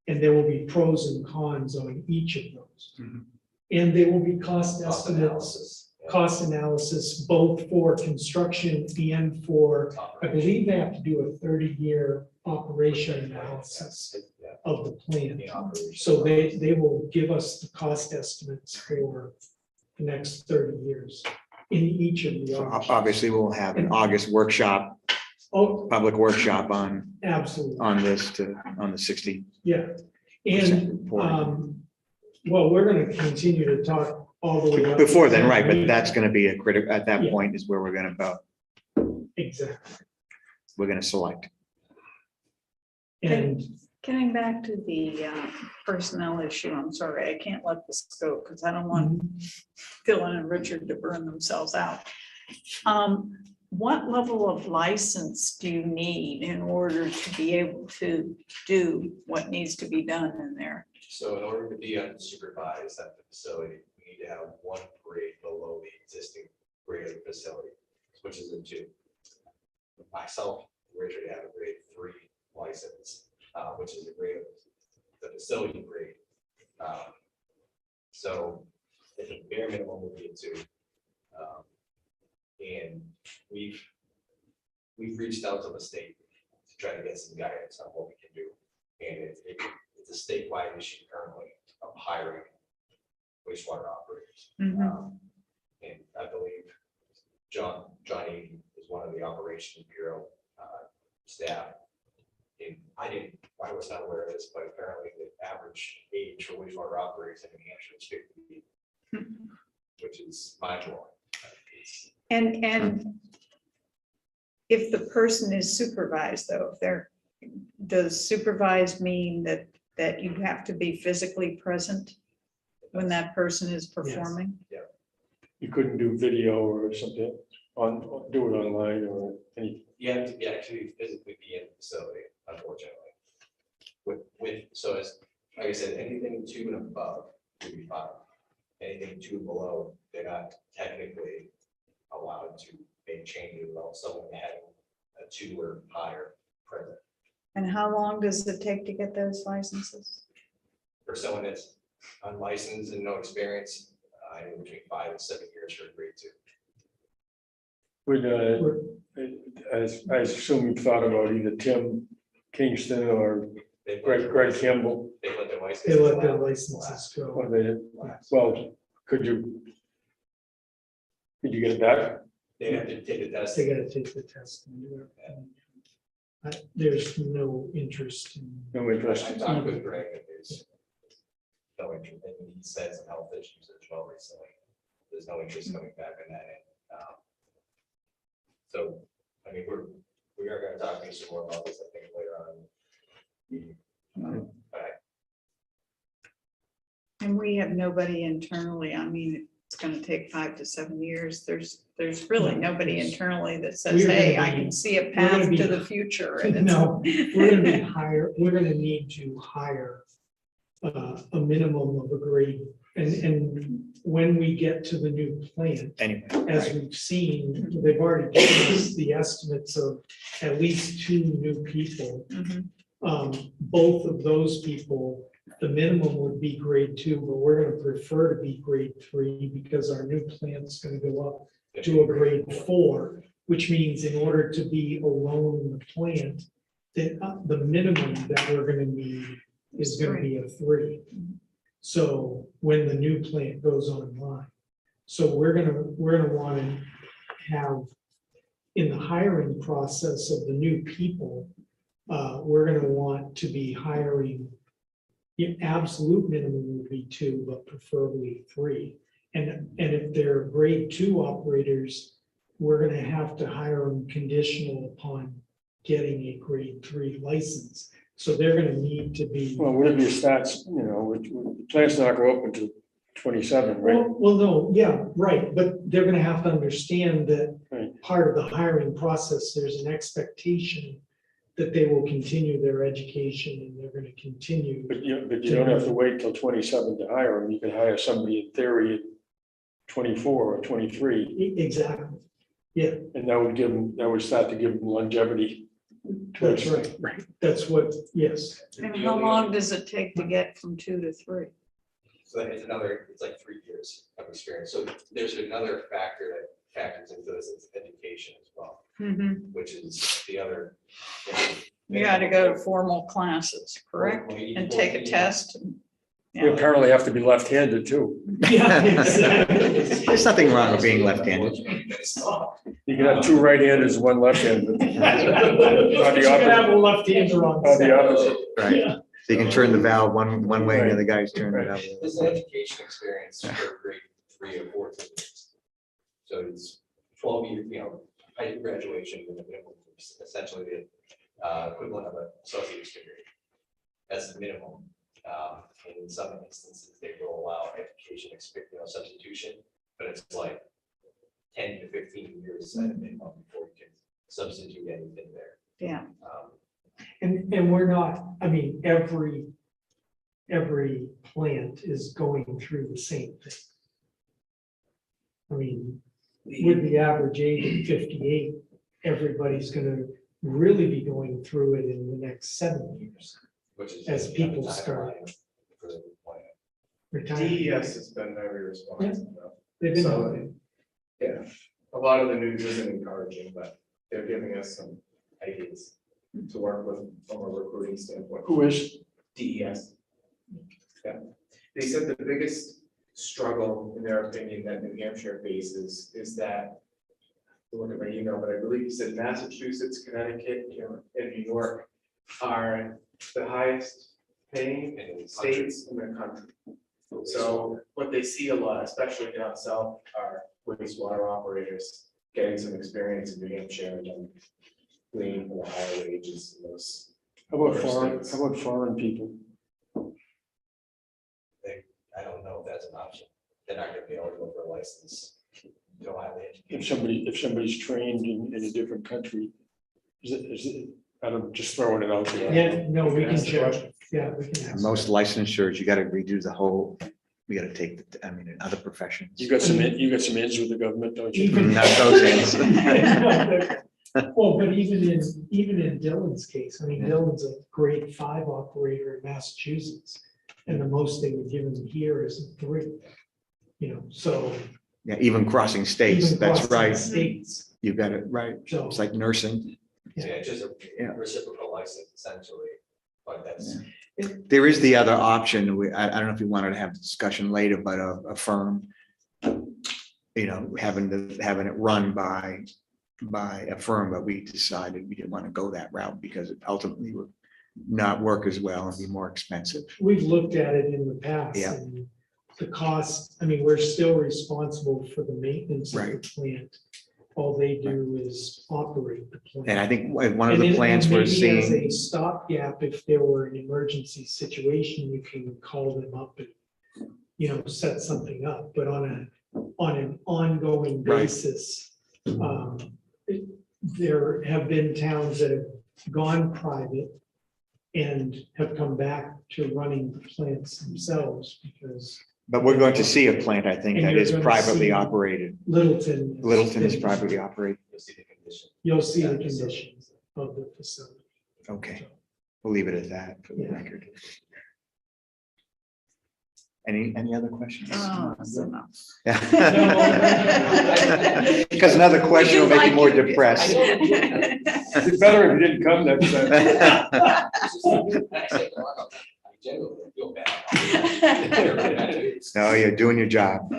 And there will be pros and cons on each of those. Mhm. And there will be cost Cost estimates, analysis, yeah. cost analysis, both for construction and for, I believe they have to do a 30-year operation analysis Yeah, of the plant. in operation. So they will give us the cost estimates for the next 30 years in each of the So options. obviously, we'll have an August workshop, Oh, public workshop on absolutely, on the 60%. yeah. And, report. well, we're gonna continue to talk all the way up. Before then, right, but that's gonna be a critical, at that Yeah. point is where we're gonna go. Exactly. We're gonna select. And Getting back to the personnel issue, I'm sorry, I can't let this go because I don't want Phil and Richard to burn themselves out. What level of license do you need in order to be able to do what needs to be done in there? So in order to be unsupervised at the facility, we need to have 1 grade below the existing grade of the facility, which is a 2. Myself, Richard, have a grade 3 license, which is a grade of the facility grade. So it's a bare minimum would be a 2. And we've reached out to the state to try to get some guidance on what we can do. And it's a statewide issue currently of hiring wastewater operators. Mhm. And I believe Johnny is one of the Operations Bureau staff. And I was not aware of this, but apparently the average age for wastewater operators in New Hampshire is 50, which is mind blowing. And if the person is supervised, though, if they're, does supervised mean that you have to be physically present when that person is performing? You couldn't do video or something do it online or any, You have to be actually physically be in the facility, unfortunately. So as, like I said, anything 2 and above would be fine. Anything 2 and below, they're not technically allowed to make changes without someone having a 2 or higher present. And how long does it take to get those licenses? For someone that's unlicensed and no experience, I think between 5 and 7 years for a grade 2. would, I assume you thought about either Tim Kingston or They let Greg their- Campbell. They let their license. They let their lapse. licenses go. Or they, well, could you get it back? They have to take a test. They gotta take the test and do everything. There's no interest in. No interest. I talked with Greg, and there's no interest, and he said some health issues as well recently. There's no interest coming back on that end. So, I mean, we are gonna talk to you some more about this, I think, later on. And we have nobody internally. I mean, it's gonna take 5 to 7 years. There's really nobody internally that says, We're gonna hey, I be- can see a we're gonna path be- to the future. and it's- No, we're gonna need to hire a minimum of a grade. And when we get to the new plant, Anyway, as we've seen, they've already given us the estimates of at least 2 new people. Mhm. Both of those people, the minimum would be grade 2, but we're gonna prefer to be grade 3 because our new plant's gonna go up to a grade 4, which means in order to be alone in the plant, the minimum that we're gonna need is gonna be a 3. So when the new plant goes online, so we're gonna wanna have in the hiring process of the new people, we're gonna want to be hiring. The absolute minimum would be 2, but preferably 3. And if they're grade 2 operators, we're gonna have to hire them conditional upon getting a grade 3 license. So they're gonna need to be. Well, whatever your stats, the plant's not gonna open to 27, right? Well, no, yeah, right, but they're gonna have to understand that Right. part of the hiring process, there's an expectation that they will continue their education and they're gonna continue. But you don't have to wait till 27 to hire them. You can hire somebody in theory at 24 or 23, Exactly, yeah, and that would start to give them longevity. that's right, that's what, yes. And how long does it take to get from 2 to 3? So it's like 3 years of experience. So there's another factor that factors into this, is education as well, which is the other. You gotta go to formal classes, correct? And take a test. You apparently have to be left-handed too. Yeah, exactly. there's nothing wrong with being left-handed. You can have 2 right-handers and 1 left-handed. You can have a left-hander on. Or the opposite. Right, Yeah. so you can turn the valve one way and the other guy's turning it out. There's an education experience for grade 3 or 4 years. So it's 12 years, high school graduation with a minimum, essentially the equivalent of an associate's degree. That's the minimum. In some instances, they will allow education experience, substitution, but it's like 10 to 15 years at a minimum before you can substitute anything there. Yeah. And we're not, I mean, every plant is going through the same thing. I mean, with the average age of 58, everybody's gonna really be going through it in the next 7 years. Which is As the people timeline start. for the plan. Retirement. DES has been very responsive. though. They've been- So, yeah, a lot of the news isn't encouraging, but they're giving us some ideas to work with from a recruiting standpoint. Who is? DES. Yeah, they said the biggest struggle, in their opinion, that New Hampshire faces is that, look at my email, but I believe you said Massachusetts, Connecticut, and New York are the highest paying And it's states in the country. So what they see a lot, especially down south, are wastewater operators getting some experience in New Hampshire and then fleeing for the higher wages in those. How about Other foreign, states. how about foreign people? I don't know if that's an option. They're not gonna be eligible for a license. You don't have the If education. if somebody's trained in a different country, is it, I don't, just throwing it out there. Yeah, no, we can Ask the check. question. Yeah, we can ask. Most licensures, you gotta redo the whole, you gotta take, I mean, in other professions. You got some ins with the government, don't you? Even- Not those ends. Well, but even in Dylan's case, I mean, Dylan's a grade 5 operator in Massachusetts. And the most they would give him here is a 3. You know, so. Yeah, even crossing states, even that's crossing right. States, You got it right. so. It's like nursing. Yeah, it's just a Yeah. reciprocal license essentially, but that's. There is the other option. I don't know if you wanted to have the discussion later, but a firm, you know, having it run by a firm, but we decided we didn't want to go that route because it ultimately would not work as well and be more expensive. We've looked at it in the past. Yeah. And the cost, I mean, we're still responsible for the maintenance of the Right. plant. All they do is operate the plant. And I think one of And the then plans we're maybe as seeing, a stopgap, if there were an emergency situation, you can call them up and, you know, set something up, but on an ongoing Right. basis. There have been towns that have gone private and have come back to running the plants themselves because but we're going to see a plant, I think, And that you're is gonna privately see- operated. Littleton. Littleton is privately operated. You'll see the condition. You'll see the Yeah, so- conditions of the facility. Okay, we'll leave it at that for the Yeah. record. Any other questions? Oh, so no. Because another question will make you more I do depressed. It's better if you didn't come next time. I genuinely feel bad. No, you're doing your job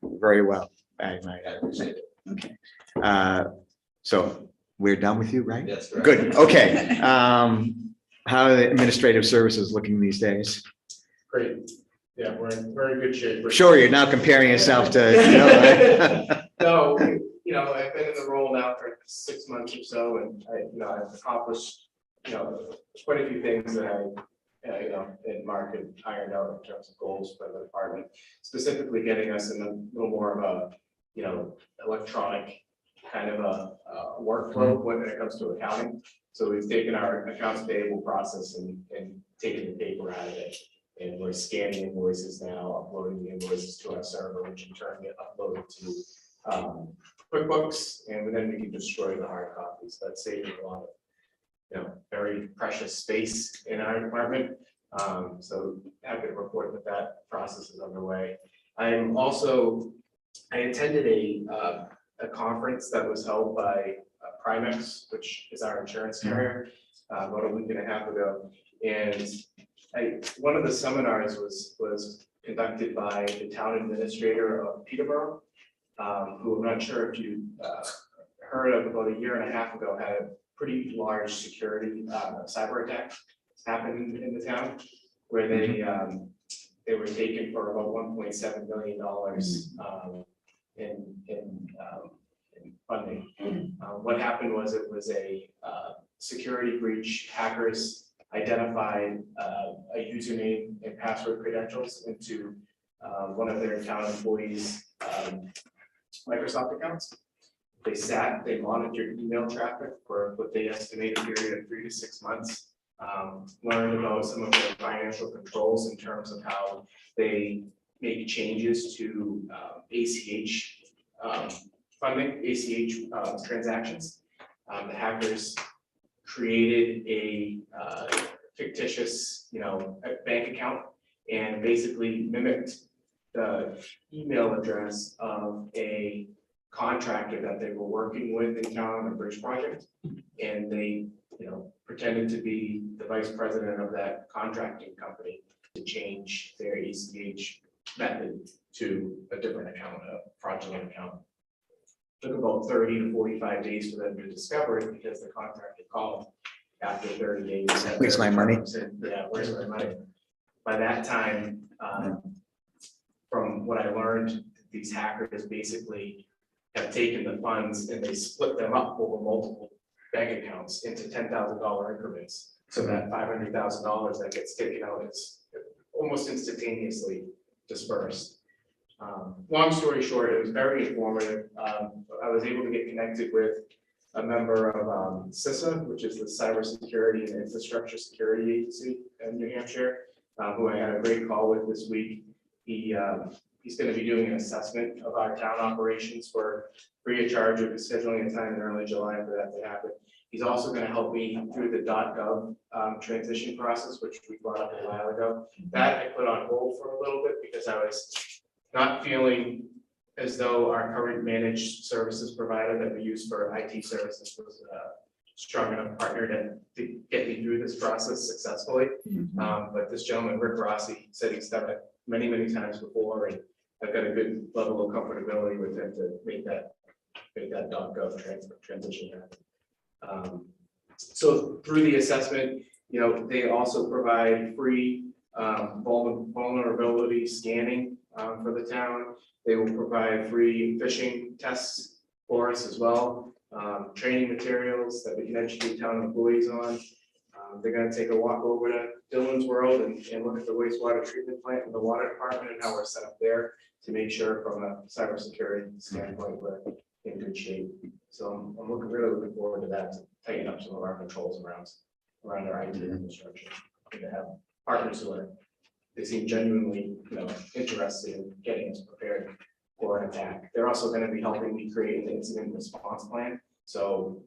very well. I appreciate it. So we're done with you, right? That's correct. Good, okay. How are the administrative services looking these days? Great. Yeah, we're in very good shape. We're- Sure, you're now comparing yourself to, you know, right? No, you know, I've been in the role now for 6 months or so, and I've accomplished, quite a few things that you know, and Mark had ironed out in terms of goals for the department, specifically getting us in a little more of a, electronic kind of a workflow when it comes to accounting. So we've taken our accounts payable process and taken the paper out of it. And we're scanning invoices now, uploading the invoices to our server, which in turn get uploaded to QuickBooks, and then we can destroy the hard copies. That's saving a lot of, very precious space in our department. So happy to report that process is underway. I attended a conference that was held by Primex, which is our insurance carrier, about a week and a half ago. And one of the seminars was conducted by the town administrator of Peterborough, who I'm not sure if you heard of, about a year and a half ago, had a pretty large security cyber attack happened in the town, where they were taken for about $1.7 million in funding. What happened was it was a security breach. Hackers identified a username and password credentials into one of their town employees' Microsoft accounts. They monitored email traffic for what they estimated a period of 3 to 6 months. Learned about some of their financial controls in terms of how they make changes to ACH funding, ACH transactions. The hackers created a fictitious, bank account and basically mimicked the email address of a contractor that they were working with in town on a bridge project. And they, pretended to be the vice president of that contracting company to change their ACH method to a different account, a fraudulent account. Took about 30 to 45 days for them to discover it because the contractor called after 30 days. Where's my money? Said, yeah, where's my money? By that time, from what I learned, these hackers basically have taken the funds and they split them up over multiple bank accounts into $10,000 increments. So that $500,000 that gets taken out is almost instantaneously dispersed. Long story short, it was very informative. I was able to get connected with a member of CISA, which is the Cybersecurity and Infrastructure Security Agency in New Hampshire, who I had a great call with this week. He's going to be doing an assessment of our town operations for free of charge. We'll be scheduling a time in early July for that to happen. He's also going to help me through the .gov transition process, which we brought up a while ago. That I put on hold for a little bit because I was not feeling as though our current managed services provider that we use for IT services was a strong enough partner to get me through this process successfully. But this gentleman, Rick Rossi, said he's done it many, many times before, and I've got a good level of comfortability with him to make that .gov transition happen. So through the assessment, you know, they also provide free vulnerability scanning for the town. They will provide free phishing tests for us as well, training materials that we can educate town employees on. They're going to take a walk over to Dylan's World and look at the wastewater treatment plant and the water department and how we're set up there to make sure from a cybersecurity standpoint we're in good shape. So I'm really looking forward to that, to tighten up some of our controls around our IT infrastructure, and to have partners who they seem genuinely, you know, interested in getting us prepared for an attack. They're also going to be helping me create an incident response plan. So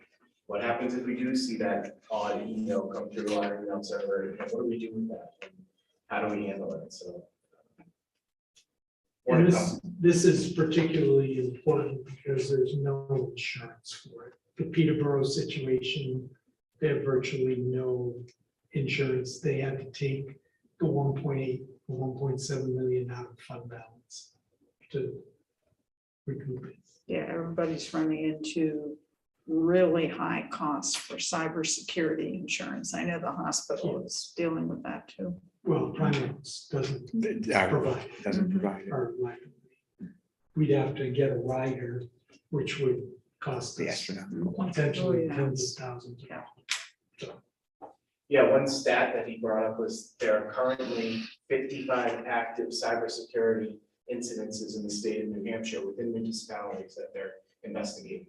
what happens if we do see that odd email come through our email server? And what do we do with that? And how do we handle it? So, And this is particularly important because there's no insurance for it. The Peterborough situation, they have virtually no insurance. They had to take the 1.8, 1.7 million out of fund balance to recoup it. Yeah, everybody's running into really high costs for cybersecurity insurance. I know the hospital is dealing with that too. Well, Primex doesn't provide it. Doesn't provide it. Or like, we'd have to get a rider, which would cost The us astronomical. potentially Oh, yeah. tens of thousands. Yeah. yeah, one stat that he brought up was there are currently 55 active cybersecurity incidences in the state of New Hampshire within municipalities that they're investigating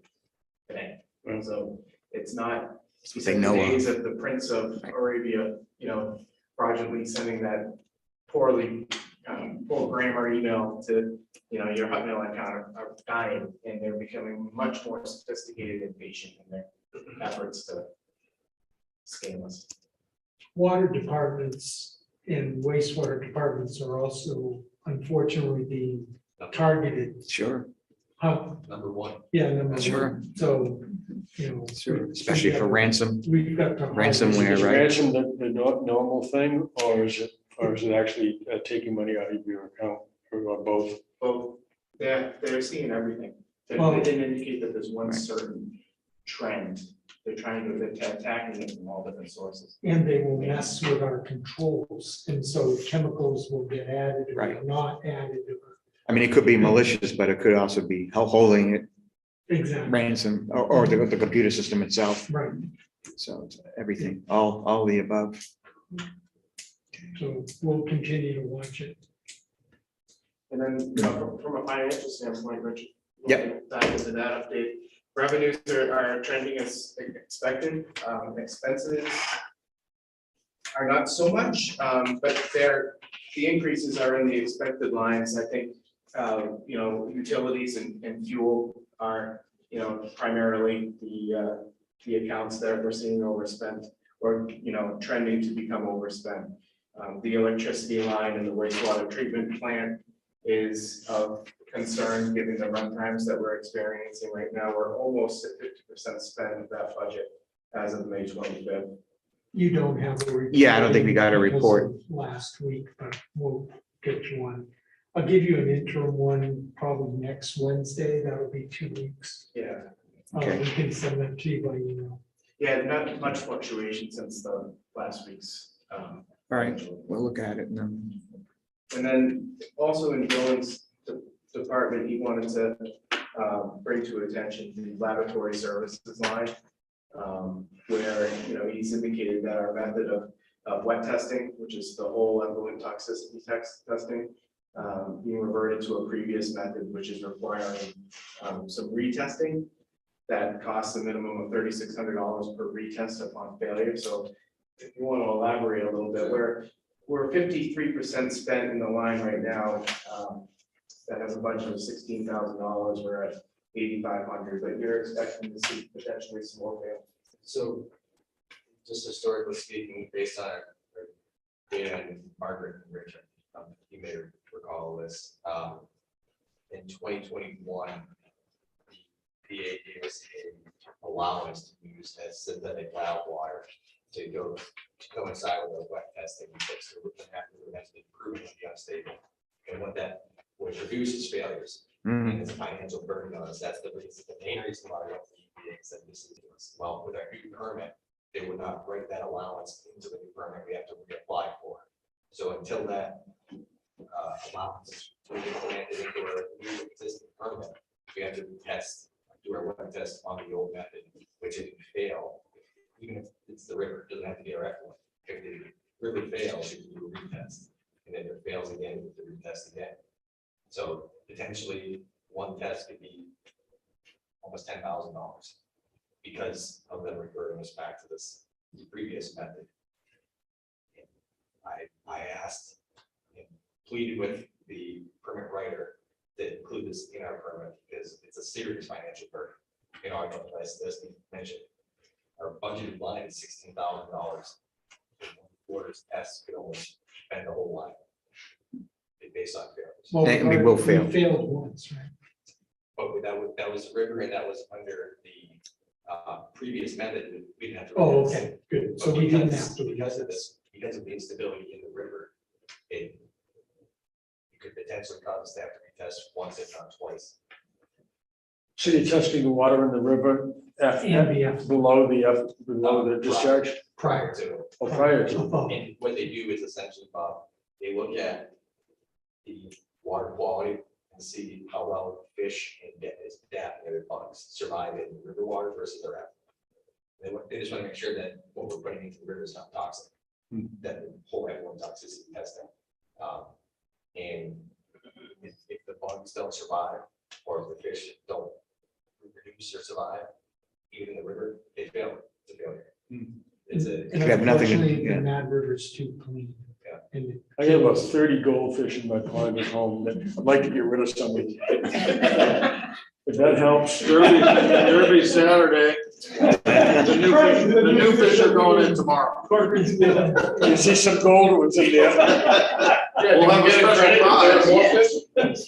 today. And so it's not, he They said the know days of. of the Prince of Arabia, you know, fraudulently sending that poorly poor grammar email to, you know, your Hotmail account are dying, and they're becoming much more sophisticated and patient in their efforts to scam us. Water departments and wastewater departments are also unfortunately being targeted. Sure, Number one. Yeah, number one. Sure. So, you know. sure, especially for ransom. We've got to. Ransomware. Is right. ransom the normal thing, or is it actually taking money out of your account, or both? Both, they're seeing everything. Well- They didn't indicate that there's one Right. certain trend. They're attacking it from all different sources. And they will mess with our controls, and so chemicals will get added or Right. not added. I mean, it could be malicious, but it could also be holding it Exactly, ransom or the computer system itself. right. So it's everything, all the above. So we'll continue to watch it. And then, you know, from a financial standpoint, Richard. Yep. Dive into that update. Revenues are trending as expected. Expenses are not so much, but the increases are in the expected lines. I think, you know, utilities and fuel are, you know, primarily the accounts that we're seeing overspent or, you know, trending to become overspent. The electricity line and the wastewater treatment plant is of concern, given the run times that we're experiencing right now. We're almost at 50% spent of that budget as of May 25th. You don't have a report. Yeah, I don't think we got a because report. of last week, but we'll get you one. I'll give you an interim one probably next Wednesday. That'll be 2 weeks. Yeah, Okay. We can send that to you by email. yeah, not much fluctuation since the last week's. All right, we'll look at it. And then also in Dylan's department, he wanted to bring to attention the laboratory services line. Where, you know, he's indicated that our method of wet testing, which is the whole effluent toxicity testing, being reverted to a previous method, which is requiring some retesting that costs a minimum of $3,600 per retest upon failure. So if you want to elaborate a little bit, we're 53% spent in the line right now. That has a budget of $16,000. We're at 8,500, but you're expecting to see potentially some more fail. So just historically speaking, based on our data and Margaret and Richard, you may recall this, in 2021, the PA gave us a allowance to use as synthetic lab water to coincide with the wet testing. So we're going to have to improve the unstable. And what that would produce is failures. And it's a financial burden on us. That's the reason, the main reason why we have the EPA said this is, well, with our new permit, they would not break that allowance into the new permit. We have to reapply for it. So until that allowance is implemented into our new existing permit, we have to do our wet test on the old method, which if you fail, even if it's the river, it doesn't have to be our effluent. If the river fails, you can do a retest, and then if it fails again, you have to retest again. So potentially one test could be almost $10,000 because of them referring us back to this previous method. I asked and pleaded with the permit writer to include this in our permit because it's a serious financial burden. You know, I don't know, as mentioned, our budgeted line is $16,000. Quarters test could only spend the whole line based on failures. Well, And we will fail. We failed once, right? But that was the river, and that was under the previous method. We didn't have to. Oh, retest. okay, good. But So we didn't because- have to. Because of this, because of the instability in the river, it could potentially cause us to have to retest once, if not twice. So you're testing the water in the river And the F below the discharge Prior to. or prior to? above. And what they do is essentially, Bob, they look at the water quality and see how well fish and and other bugs survive in river water versus their effluent. They just want to make sure that what we're putting into the river is not toxic. That the whole effluent toxicity testing. And if the bugs don't survive, or if the fish don't reproduce or survive, even in the river, they fail. It's a failure. It's a. And You have nothing to- unfortunately, yeah. the Mad River's too clean. Yeah. And it I got about kills. 30 goldfish in my pond at home that I'd like to get rid of some. If that helps. Derby Saturday. The new fish are going in tomorrow. You see some gold ones in there. We'll have a special prize.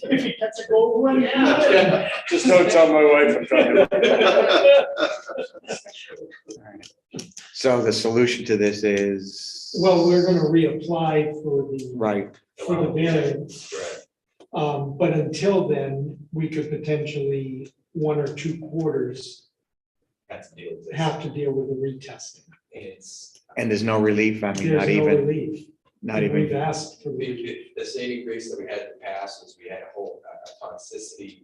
If he gets a gold one. Just don't tell my wife I'm talking. So the solution to this is. Well, we're gonna reapply for the, Right, for the variance. Right. But until then, we could potentially 1 or 2 quarters Have to deal with this. have to deal with the retesting. It's. and there's no relief, I mean, There's not no even, relief. not And We've even, asked for the, The saving grace that we had in the past was we had a whole toxicity,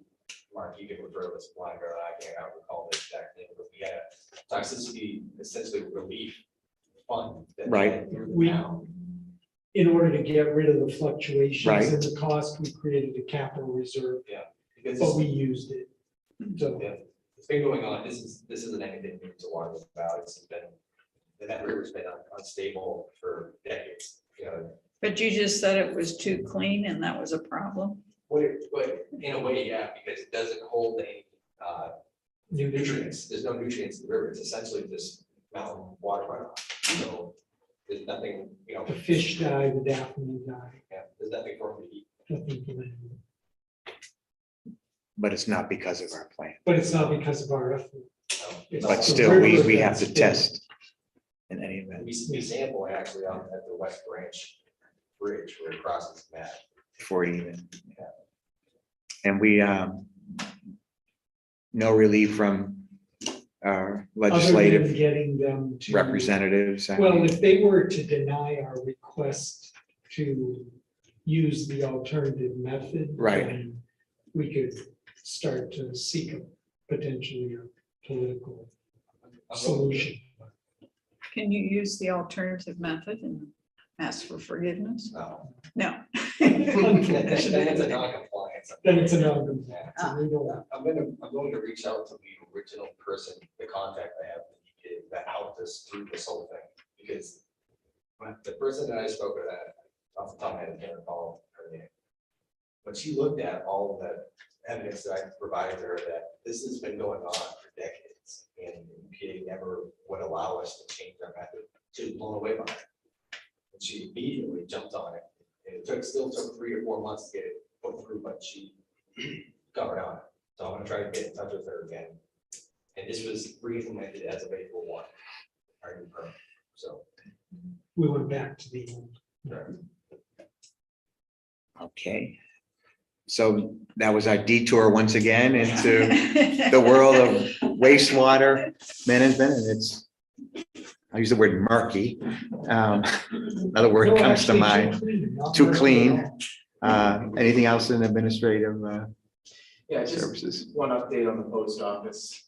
Mark, you can refer to this blind girl, I can't recall the exact name, but we had a toxicity, essentially relief fund. that we Right. had through the We- town. in order to get rid of the fluctuations Right. in the cost, we created a capital reserve, Because but we used it. So, yeah, it's been going on, this isn't anything new to Water Valley, it's been, that river's been unstable for decades, you know. But you just said it was too clean and that was a problem. But in a way, yeah, because it doesn't hold any nutrients, there's no nutrients in the river, it's essentially just mountain water runoff. So there's nothing, you know. the fish die, the daphne die, Yeah, there's nothing for them to eat. nothing for them. but it's not because of our plan. But it's not because of our effort. It's But the still, river we have to that's test in any event. We sample actually out at the West Branch Bridge where it crosses Matt. Before it even. And we, no relief from our Other than legislative getting them to. representatives. I Well, mean, if they were to deny our request to use the alternative method. Right. then we could start to seek a potentially a political I'm going- solution. Can you use the alternative method and ask for forgiveness? No. No. Then it's a non-compliance. Then it's another. Yeah. it's a legal- I'm going to reach out to the original person, the contact I have that helped us through this whole thing, because the person that I spoke with, off the top of my head, I can't recall her name. But she looked at all of the evidence that I provided her that this has been going on for decades, and EPA never would allow us to change our method. She was blown away by it. And she immediately jumped on it. And it still took 3 or 4 months to get it put through, but she got right on it. So I'm gonna try to get in touch with her again. And this was re-implemented as of April 1, our new permit. So. We went back to the old. Okay. So that was our detour once again into the world of wastewater management, and it's, I use the word murky. Another word No, comes to actually, mind. not Too very clean. well. Anything else in administrative Yeah, just services? one update on the post office.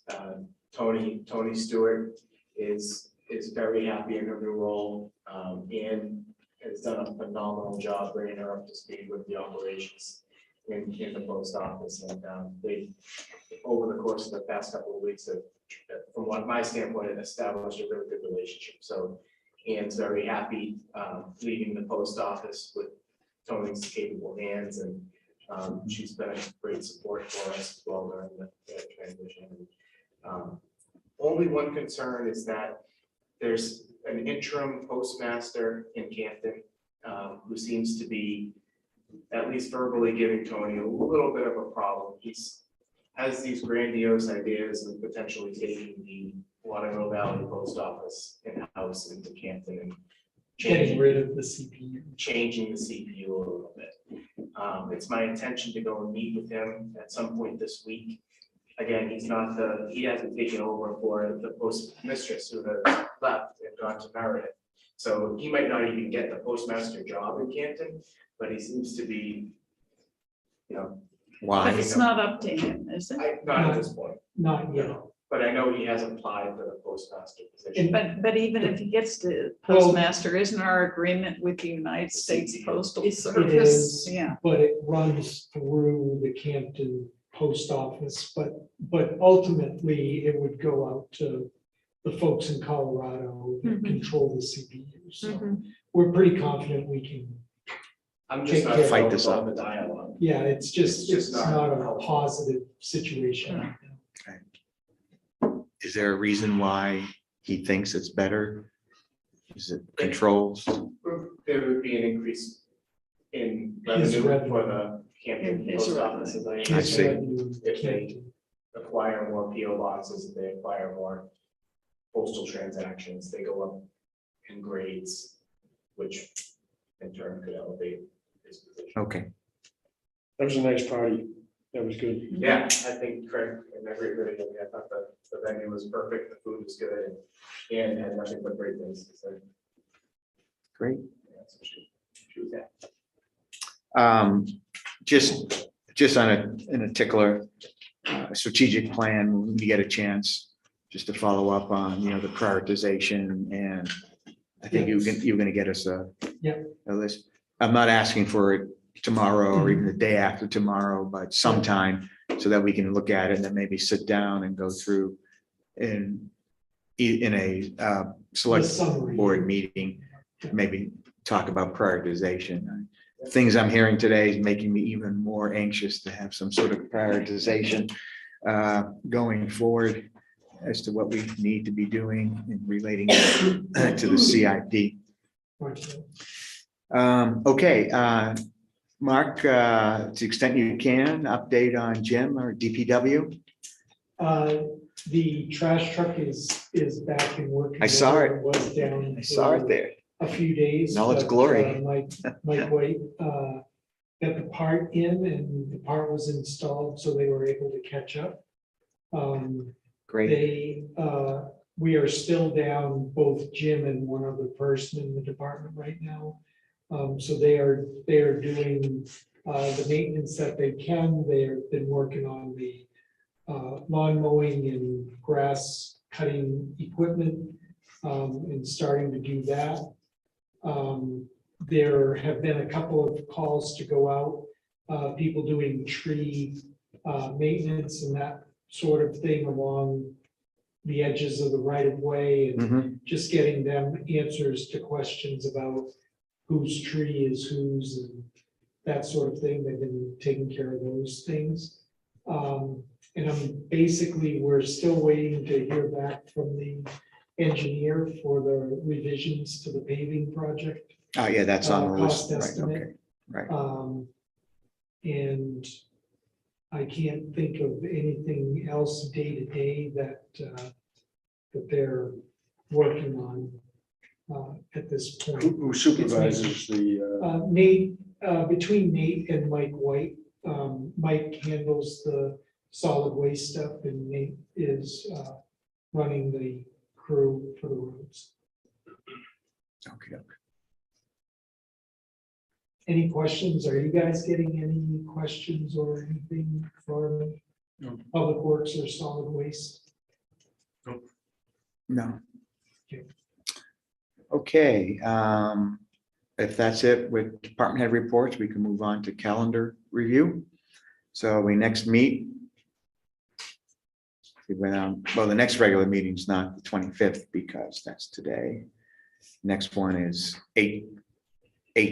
Tony Stewart is very happy in her new role, and has done a phenomenal job bringing her up to speed with the operations in the post office. And they, over the course of the past couple of weeks, have, from what my standpoint, have established a really good relationship. So Ann's very happy leading the post office with Tony's capable hands, and she's been a great support for us as well during the transition. Only one concern is that there's an interim postmaster in Canton who seems to be, at least verbally, giving Tony a little bit of a problem. He's has these grandiose ideas of potentially taking the Waterville Valley Post Office in-house into Canton and Getting rid of the CPU. changing the CPU a little bit. It's my intention to go and meet with him at some point this week. Again, he hasn't taken over for the postmistress who has left and gone to Meredith. So he might not even get the postmaster job in Canton, but he seems to be, But Why? it's not up to him, is it? not at this point, Not yet. but I know he has applied for the postmaster position. But even if he gets to postmaster, isn't our agreement with the United States Postal Service? is. Yeah. But it runs through the Campton Post Office, but ultimately it would go out to the folks in Colorado that Mhm. control the CPU. So Mhm. we're pretty confident we can, I'm just not Fight thrilled this about out. the dialogue. yeah, it's just It's not not a helpful. positive situation. right now. Is there a reason why he thinks it's better? Is it controls? There would be an increase in His revenue for revenue. the Campton His Post revenue. Office, as I I His see. revenue If they- Campton. acquire more PO boxes, if they acquire more postal transactions, they go up in grades, which in turn could elevate his position. Okay, That was a nice party. That was good. Yeah, I think Craig and everybody, I thought the venue was perfect, the food was good, and had nothing but great things to say. great. Yeah, so she was happy. Just on in a tickler strategic plan, when you get a chance, just to follow up on, the prioritization, and I think you're gonna get us a list. I'm not asking for it tomorrow or even the day after tomorrow, but sometime so that we can look at it and then maybe sit down and go through in a The select summary. board meeting, maybe talk about prioritization. Things I'm hearing today is making me even more anxious to have some sort of prioritization going forward as to what we need to be doing in relating to the CIP. Okay, Mark, to the extent you can, update on Jim or DPW? The trash truck is back in working. I saw order. it. Was down. I saw it for there. A few days. In all its but, glory. Mike White, got the part in and the part was installed, so they were able to catch up. Great. We are still down both Jim and one other person in the department right now. So they are doing the maintenance that they can. They've been working on the lawn mowing and grass cutting equipment and starting to do that. There have been a couple of calls to go out, people doing tree maintenance and that sort of thing along the edges of the right of way and Mhm. just getting them answers to questions about whose tree is whose and that sort of thing. They've been taking care of those things. And basically, we're still waiting to hear back from the engineer for the revisions to the paving project. Oh, yeah, that's on the Cost list, right, estimate. okay, right. And I can't think of anything else day to day that they're working on at this point. Who supervises the, Nate, between Nate and Mike White, Mike handles the solid waste stuff and Nate is running the crew for the roads. Okay. Any questions? Are you guys getting any questions or anything from No. Public Works or solid waste? No. Okay. Okay, if that's it with department head reports, we can move on to calendar review. So we next meet. Well, the next regular meeting is not the 25th because that's today. Next one is 8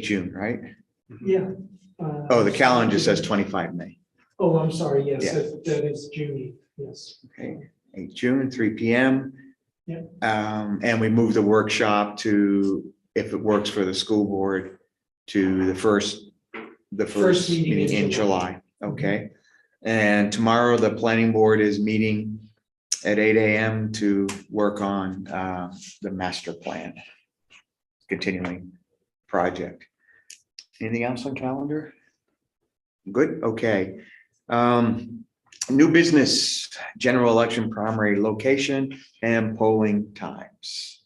June, right? Yeah. Oh, the calendar says 25 May. Oh, I'm sorry. Yes, Yeah. that is June. Yes. Okay, 8 June, 3 PM. Yeah. And we move the workshop to, if it works for the school board, to the first meeting in July. Okay. And tomorrow, the planning board is meeting at 8 AM to work on the master plan, continuing project. Anything else on calendar? Good, okay. New business, general election primary location and polling times.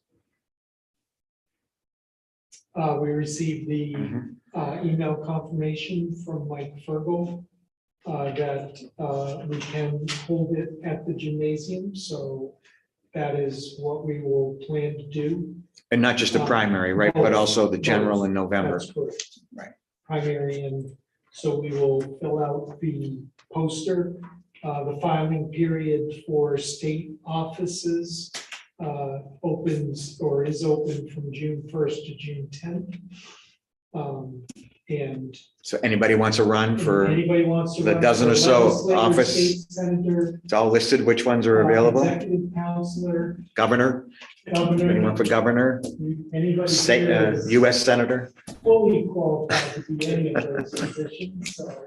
We received the Mhm. email confirmation from Mike Fergal that we can hold it at the gymnasium. So that is what we will plan to do. And not just the primary, right, but also the general in November. That's correct. Right. Primary, and so we will fill out the poster. The filing period for state offices opens or is open from June 1st to June 10th. And So anybody wants to run for, anybody wants to the run dozen for or so legislator, office- state senator, it's all listed, which ones are available? executive counselor, Governor, anyone governor, for governor, anybody say, here is US senator? fully qualified to be any of those positions, so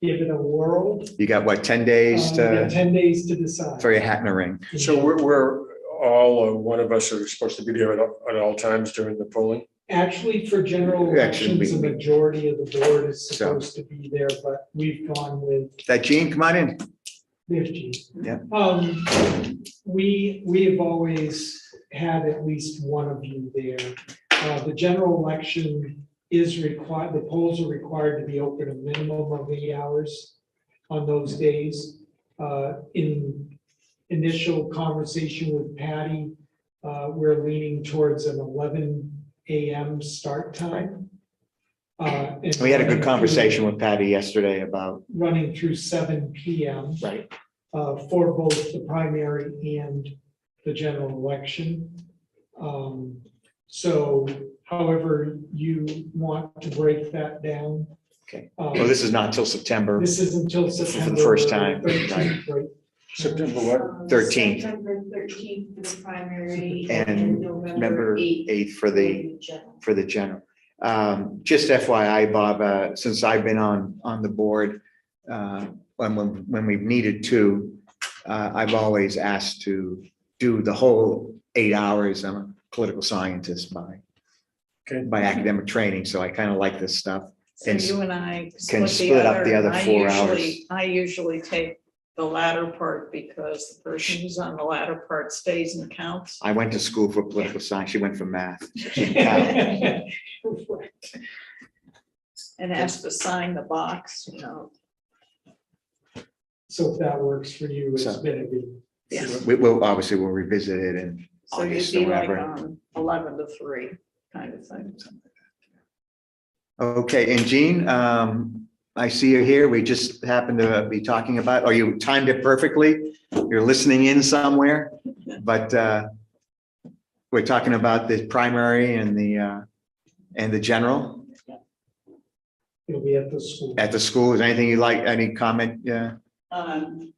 give it a whirl. You got what, 10 days You got to 10 days to decide. throw your hat in the ring? so we're all, one of us are supposed to be there at all times during the polling? Actually, for general Actually, elections, the majority of the board is So- supposed to be there, but we've gone with That Gene, come on in. 50. Yeah. We have always had at least one of you there. The general election is required, the polls are required to be open a minimum of 8 hours on those days. In initial conversation with Patty, we're leaning towards an 11 AM start time. And We had a good running conversation with Patty yesterday about, running through 7 PM right, for both the primary and the general election. So however you want to break that down. okay. Well, this is not until September. This is until is for the September. first time, 13th, right? September what? 13th. September 13th for the primary. And November 8th for the general. Just FYI, Bob, since I've been on the board, when we've needed to, I've always asked to do the whole 8 hours. I'm a political scientist by academic training, so I kind of like this stuff. So And you and I can split up the other 4 hours. I usually take the latter part because the person who's on the latter part stays and counts. I went to school for political science. She went for math. So she can count. And has to sign the box, you know. So if that works for you, it's So- gonna be. Yeah. Obviously we'll revisit it in So you'd August be or like whatever. 11 to 3 kind of thing. Okay, and Jean, I see you here. We just happened to be talking about, or you timed it perfectly. You're listening in somewhere, but we're talking about the primary and the general It'll be at the school. at the school. Is there anything you like, any comment? Yeah,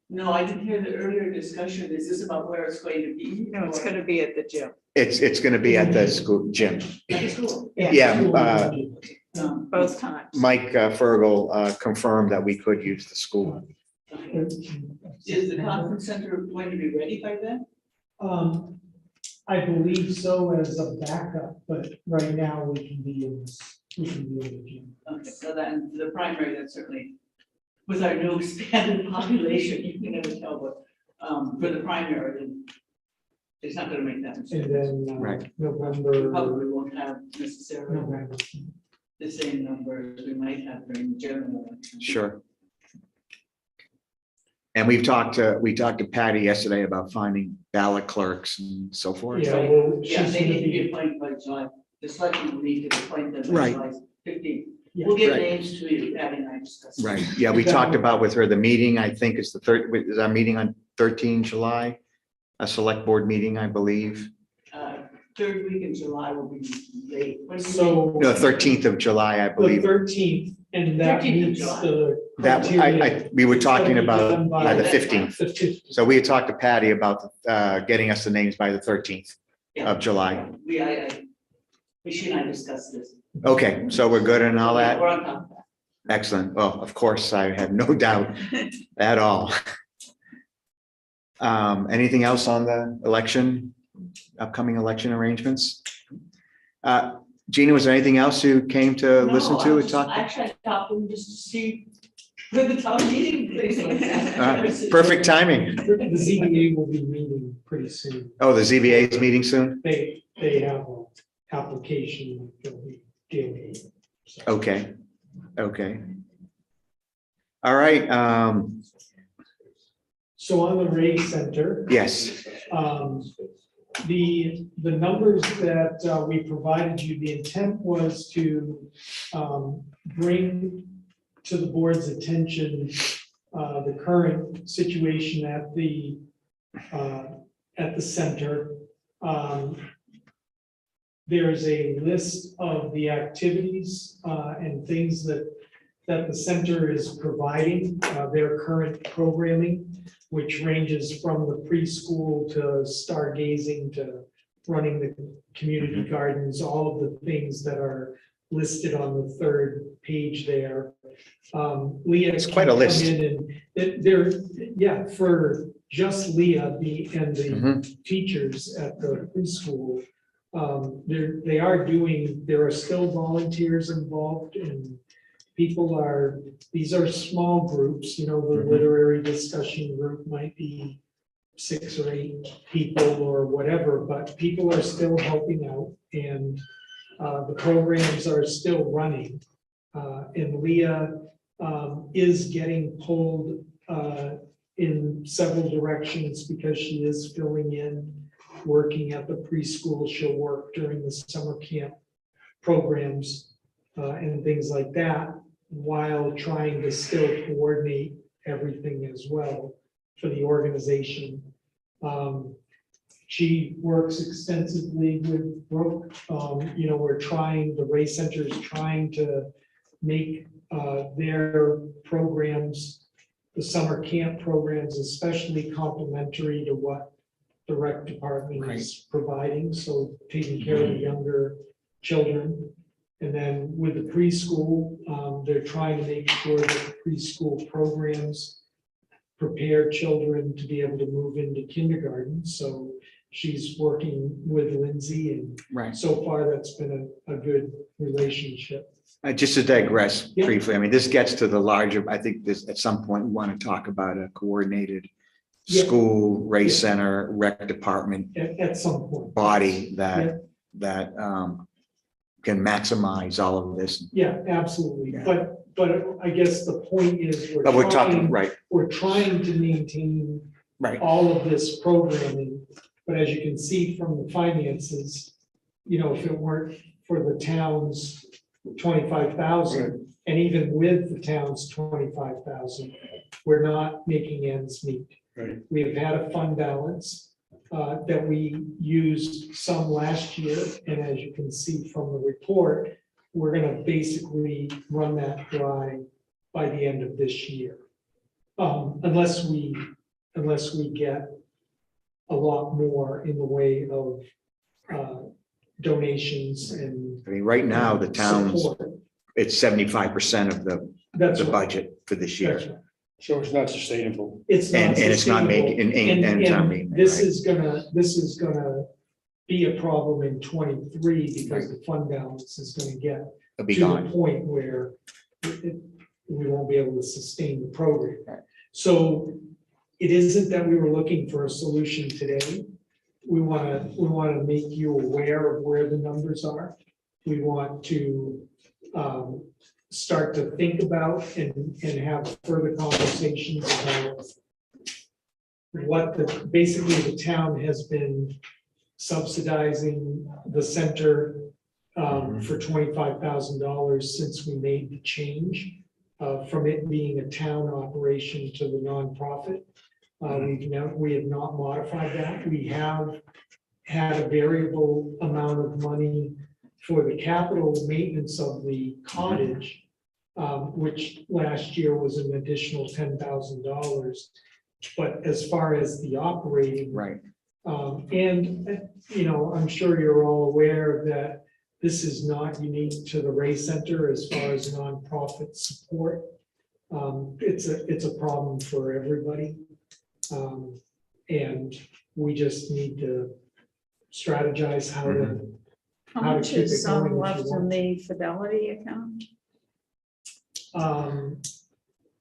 No, I didn't hear the earlier discussion. Is this about where it's going to be? No, it's gonna be at the gym. it's gonna be at the school gym. At the school. Yeah, No. Both times. Mike Fergal confirmed that we could use the school. Is the conference center going to be ready by then? I believe so as a backup, but right now we can be in this, we can be in the gym. Okay, so then the primary, that's certainly, with our new expanded population, you can never tell, but, for the primary, then it's not gonna make that And mistake. then Right. We November. probably won't have necessarily November. the same numbers we might have during the general election. Sure. And we talked to Patty yesterday about finding ballot clerks and so forth. Yeah, Right. well, Yeah, she's they gonna need to be be, appointed by July, the selectmen will need to appoint them by Right. July 15th. Yeah. We'll get Right. names to you, Patty and I discussed. Right, yeah, we talked about with her, the meeting, I think is the third, is our meeting on 13 July? A select board meeting, I believe. Third week in July will be late. When do you so. No, 13th of July, I The believe. 13th, and that 13th of meets July. the. That, criteria. we were It's gotta talking be about done by the that 15th. The 15th. So we had talked to Patty about getting us the names by the 13th Yeah. of July. She and I discussed this. Okay, so we're good and all We're that? on top of that. Excellent. Well, of course, I have no doubt at all. Anything else on the election, upcoming election arrangements? Gina, was there anything else you came to listen No, to I and was talk? just- Actually, I stopped them just to see where the town meeting place was. Perfect timing. The ZBA will be meeting pretty soon. Oh, the ZBA is meeting soon? They have an application that they'll be dealing with. So, Okay, okay. All right, So on the Ray Center, yes, the numbers that we provided you, the intent was to bring to the board's attention the current situation at the center. There's a list of the activities and things that the center is providing, their current programming, which ranges from the preschool to stargazing to running the community gardens, all of the things that are listed on the third page there. Leah. It's quite a list. come in and there, yeah, for just Leah, and the Mhm. teachers at the preschool, there are still volunteers involved, and these are small groups, the Mhm. literary discussion group might be 6 or 8 people or whatever, but people are still helping out, and the programs are still running. And Leah is getting pulled in several directions because she is filling in, working at the preschool. She'll work during the summer camp programs and things like that, while trying to still coordinate everything as well for the organization. She works extensively with Brooke. The Ray Center is trying to make their programs, the summer camp programs, especially complementary to what the rec department is providing, so taking care of the younger children. And then with the preschool, they're trying to make sure that the preschool programs prepare children to be able to move into kindergarten. So she's working with Lindsay, and Right. so far that's been a good relationship. Just to digress Yeah. briefly, I mean, this gets to the larger, I think this, at some point, we want to talk about a coordinated Yeah. school, race Yeah. center, rec department At some point. body that can maximize all of this. Yeah, absolutely. Yeah. But I guess the point is, But we're talking, right, we're trying to maintain right. all of this programming. But as you can see from the finances, you know, if it weren't for the town's 25,000, and even with the town's 25,000, we're not making ends meet. Right. We have had a fund balance that we used some last year, and as you can see from the report, we're gonna basically run that dry by the end of this year. Unless we get a lot more in the way of donations and I mean, right now, the town's, support. it's 75% of That's the right. budget for this year. That's right. So it's not sustainable. It's not And it's not making, sustainable. and it's not making. it, This right? is gonna be a problem in 23 because the fund balance is gonna get It'll be to the gone. point where we won't be able to sustain the program. Right. So it isn't that we were looking for a solution today. We wanna make you aware of where the numbers are. We want to start to think about and have further conversations about what basically the town has been subsidizing the center for $25,000 since we made the change from it being a town operation to the nonprofit. We have not modified that. We have had a variable amount of money for the capital maintenance of the cottage, which last year was an additional $10,000. But as far as the operating, Right. and, you know, I'm sure you're all aware that this is not unique to the Ray Center as far as nonprofit support. It's a problem for everybody. And we just need to strategize how to. How How to much keep it is going if you left in want. the Fidelity account?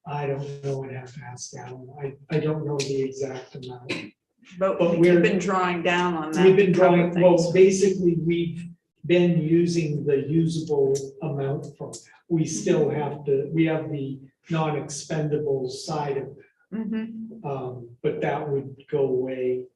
I don't know, I'd have to ask Alan. I don't know the exact amount. But But we've we're- been drawing down on that. We've been to cover drawing, well, things. basically, we've been using the usable amount from that. We still have to, we have the non-expendable side of it. Mhm. But that would go away.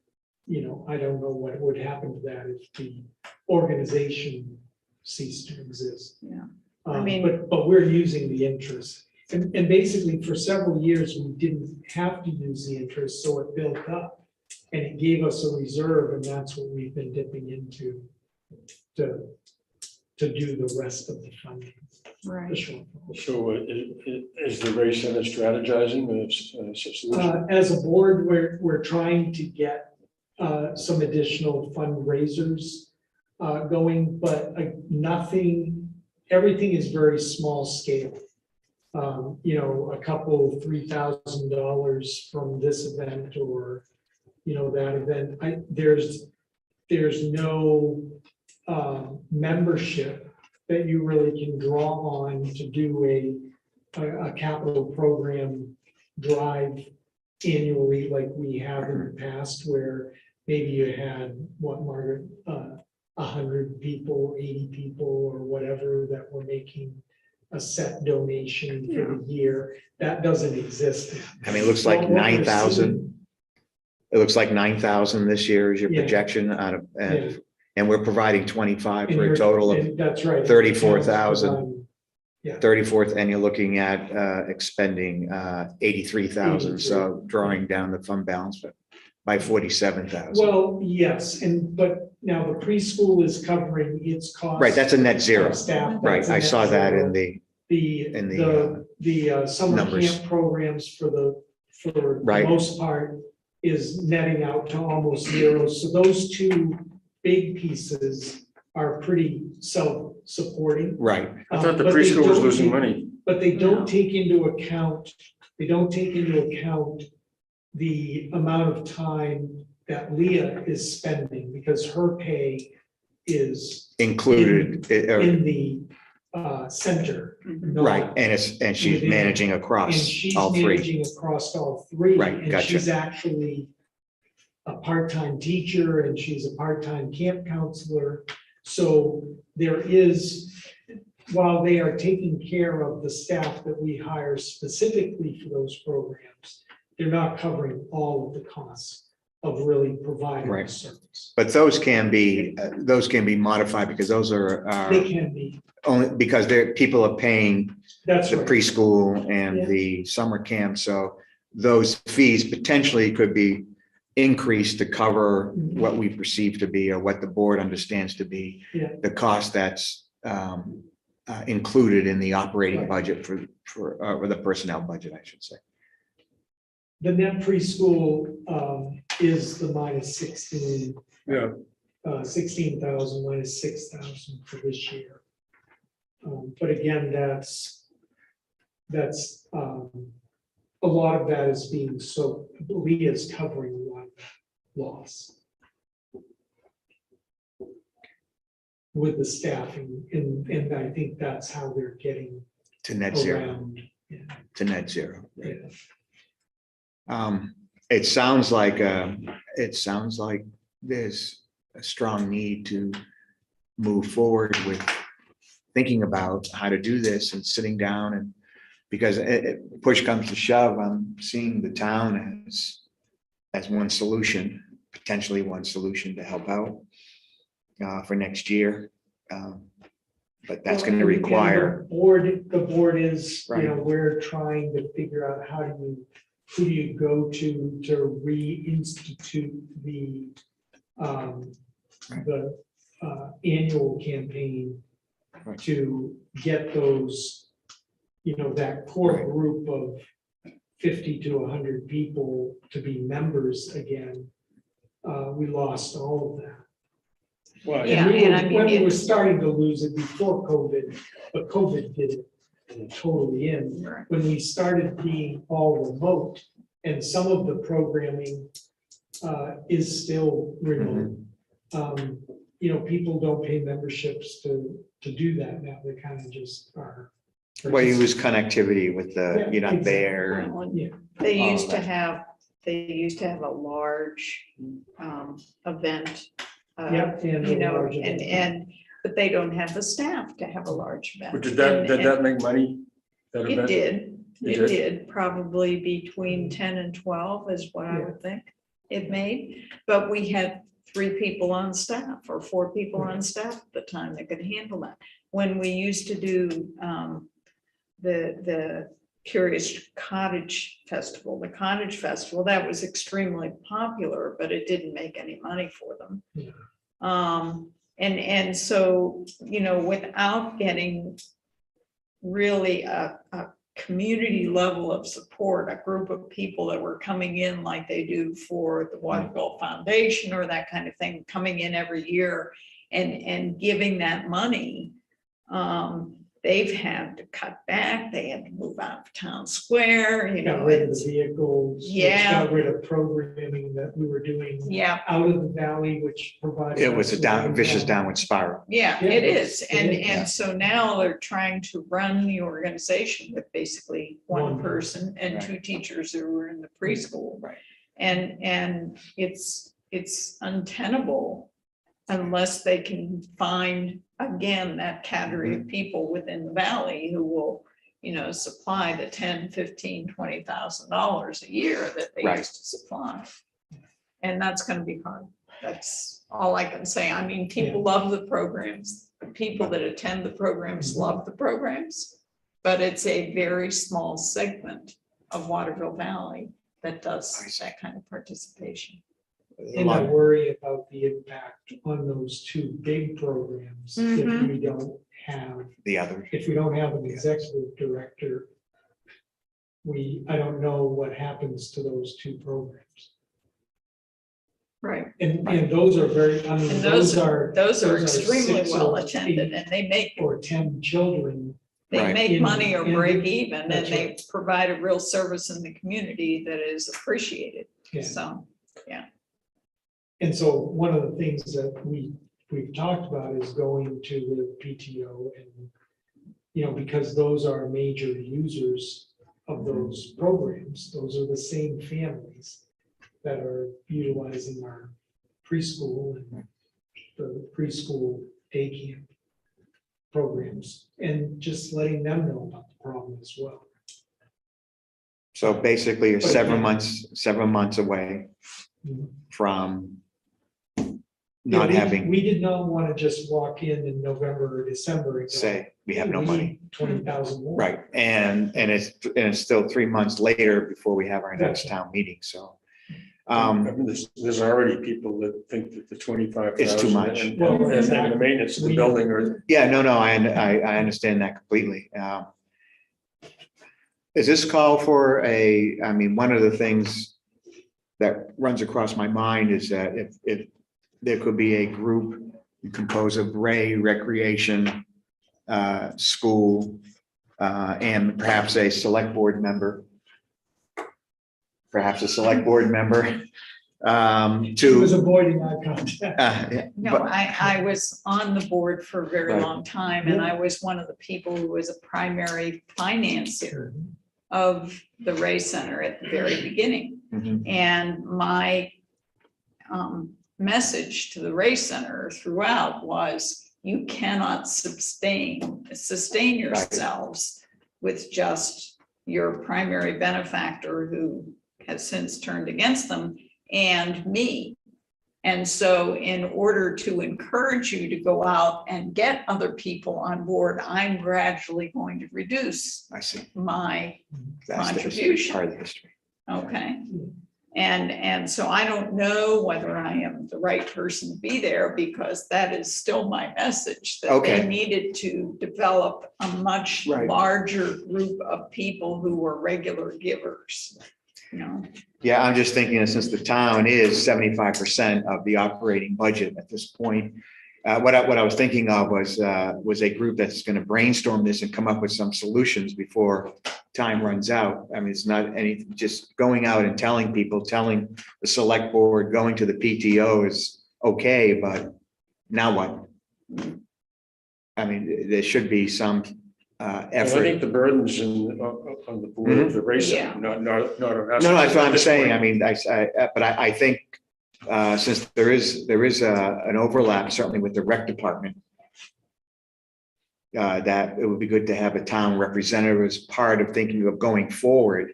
You know, I don't know what would happen to that if the organization ceased to exist. Yeah. I mean- But we're using the interest. And basically, for several years, we didn't have to use the interest, so it built up. And it gave us a reserve, and that's what we've been dipping into to do the rest of the funding. the Right. shortfall. So is the Ray Center strategizing a solution? As a board, we're trying to get some additional fundraisers going, but nothing, everything is very small scale. You know, a couple, $3,000 from this event or, you know, that event. There's no membership that you really can draw on to do a capital program drive annually like we have in the past, where maybe you had, what, Margaret, 100 people, 80 people, or whatever that were making a set donation for the year. That doesn't exist. I mean, it looks like What we're 9,000. It looks like 9,000 this year is your Yeah. projection out of, Yeah. and we're providing 25 And for a you're- total of and That's right. 34,000. 34th, and you're looking at expending 83,000, so drawing down the fund balance by 47,000. Well, yes, but now the preschool is covering its cost. Right, that's a net zero. of Staff. Right, That's a I net saw that zero. in the, The summer numbers. camp programs for the Right. most part is netting out to almost zero. So those two big pieces are pretty self-supporting. right, I thought the But they preschool was don't losing take- money. But they No. don't take into account, the amount of time that Leah is spending, because her pay is included, in the center. Mhm. not- right, and she's within- managing And across she's all three. managing across all three. Right, And gotcha. she's actually a part-time teacher and she's a part-time camp counselor. So there is, while they are taking care of the staff that we hire specifically for those programs, they're not covering all of the costs of really providing the Right. service. But those can be modified because those are They can be, only because people are paying that's the right. preschool Yeah. and the summer camp. So those fees potentially could be increased to cover what we perceive to be, or what the board understands to be Yeah. the cost that's included in the operating Right. budget or the personnel budget, I should say. The net preschool is the minus 16, Yeah, 16,000 minus 6,000 for this year. But again, that's a lot of that is being, so Leah's covering a lot of that loss with the staffing, and I think that's how they're getting To net zero, around. Yeah, to net zero. yeah. It sounds like there's a strong need to move forward with thinking about how to do this and sitting down, and because push comes to shove, I'm seeing the town as one solution, potentially one solution to help out for next year. But that's going to Well, and require. The board is, Right. we're trying to figure out who do you go to reinstitute the annual campaign Right. to get those, that core Right. group of 50 to 100 people to be members again. We lost all of that. well, Yeah, We and were- I mean, when we were it's- starting to lose it before COVID, but COVID did it totally in. Right. When we started being all remote, and some of the programming is still remote. People don't pay memberships to do that now. They kind of just are. Well, you lose connectivity with Yeah, you're not exactly. there. and- Well, Yeah. They all used of to that. have, a large event. Yep, and a large event. But they don't have the staff to have a large event. but did that make money? That It event? did, It it did? did, probably between 10 and 12 is what I Yeah. would think it made. But we had 3 people on staff or 4 people on Right. staff at the time that could handle that. When we used to do the Curious Cottage Festival, the Cottage Festival, that was extremely popular, but it didn't make any money for them. Yeah. And so, without getting really a community level of support, a group of people that were coming in like they do for the Waterville Foundation or that kind of thing, coming in every year and giving that money, they've had to cut back, they had to move out of town square, Got rid of the vehicles. Yeah. Got rid of programming that we were doing Yeah, out of the valley, which provided. It was us a with vicious income. downward spiral. yeah, Yeah, it is. it And, is. and so now they're trying to run the organization with basically one One person and Right. 2 teachers who were in the preschool. Right. And it's untenable unless they can find, again, that cadre of people within the valley who will, supply the $10, $15, $20,000 a year that they Right. used to supply. And that's gonna be hard. That's all I can say. I mean, people love the programs. The people that attend the programs love the programs. But it's a very small segment of Waterville Valley that does that kind of participation. And I worry about the impact on those 2 big programs if Mhm. we don't have, The other, an executive director. I don't know what happens to those 2 programs. Right. And those are very, I mean, And those those are. are extremely 6 well or attended 8 and they make, Or 10 children. Right. money or In- break even and that's they provide a real service in the community that is appreciated. Yeah. So, And so one of the things that we've talked about is going to the PTO and, because those are major users of those programs, those are the same families that are utilizing our preschool and the preschool day camp programs and just letting them know about the problem as well. So basically, you're But several months away Mhm. from Yeah, not having, We did not want to just walk in November or December and go, say, we have no "We money. need 20,000 more. Right, and it's still 3 months later before we have our next town meeting, so. I mean, there's already people that think that the 25,000. It's too much. And Well, and the maintenance of the building or. Yeah, no, I understand that completely. Is this call for I mean, one of the things that runs across my mind is that if there could be a group composed of Ray, Recreation, School, and perhaps a select board member. Perhaps a select board member. She was avoiding eye contact. No, but- I was on the board for a very Right. long time, and I was one of the people who was a primary financier of the Ray Center at the very beginning. Mhm. And my message to the Ray Center throughout was, you cannot sustain yourselves with just your primary benefactor who has since turned against them and me. And so in order to encourage you to go out and get other people on board, I'm gradually going to reduce I see. my That's the history, contribution. part of the history. Okay. And so I don't know whether I am the right person to be there, because that is still my message, that Okay. they needed to develop a much Right. larger group of people who were regular givers, you know? Yeah, I'm just thinking that since the town is 75% of the operating budget at this point, what I was thinking of was a group that's going to brainstorm this and come up with some solutions before time runs out. I mean, it's not anything, just going out and telling people, telling the select board, going to the PTO is okay, but now what? I mean, there should be some I effort. think the burdens on the board of the race, Yeah. not on us. No, that's what I'm saying. I mean, but I think since there is an overlap, certainly with the rec department, that it would be good to have a town representative as part of thinking of going forward,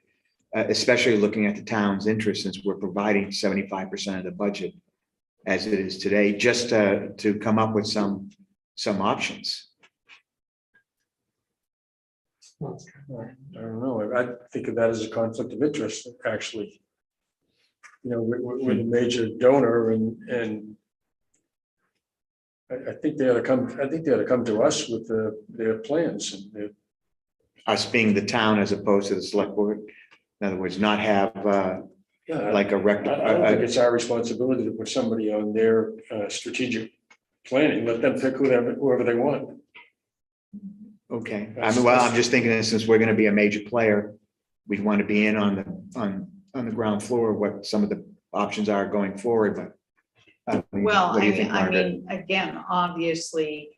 especially looking at the town's interest, since we're providing 75% of the budget as it is today, just to come up with some options. I don't know. I think of that as a conflict of interest, actually. You know, we're the major donor and I think they ought to come to us with their plans and Us being the town as opposed to the select board. In other words, not have yeah, like a rec. I don't think it's our responsibility to put somebody on their strategic planning. Let them pick whoever they want. Okay, I mean, well, I'm just thinking that since we're gonna be a major player, we'd want to be in on the ground floor, of what some of the options are going forward, but. Well, what do you think, I Margaret? mean, again, obviously,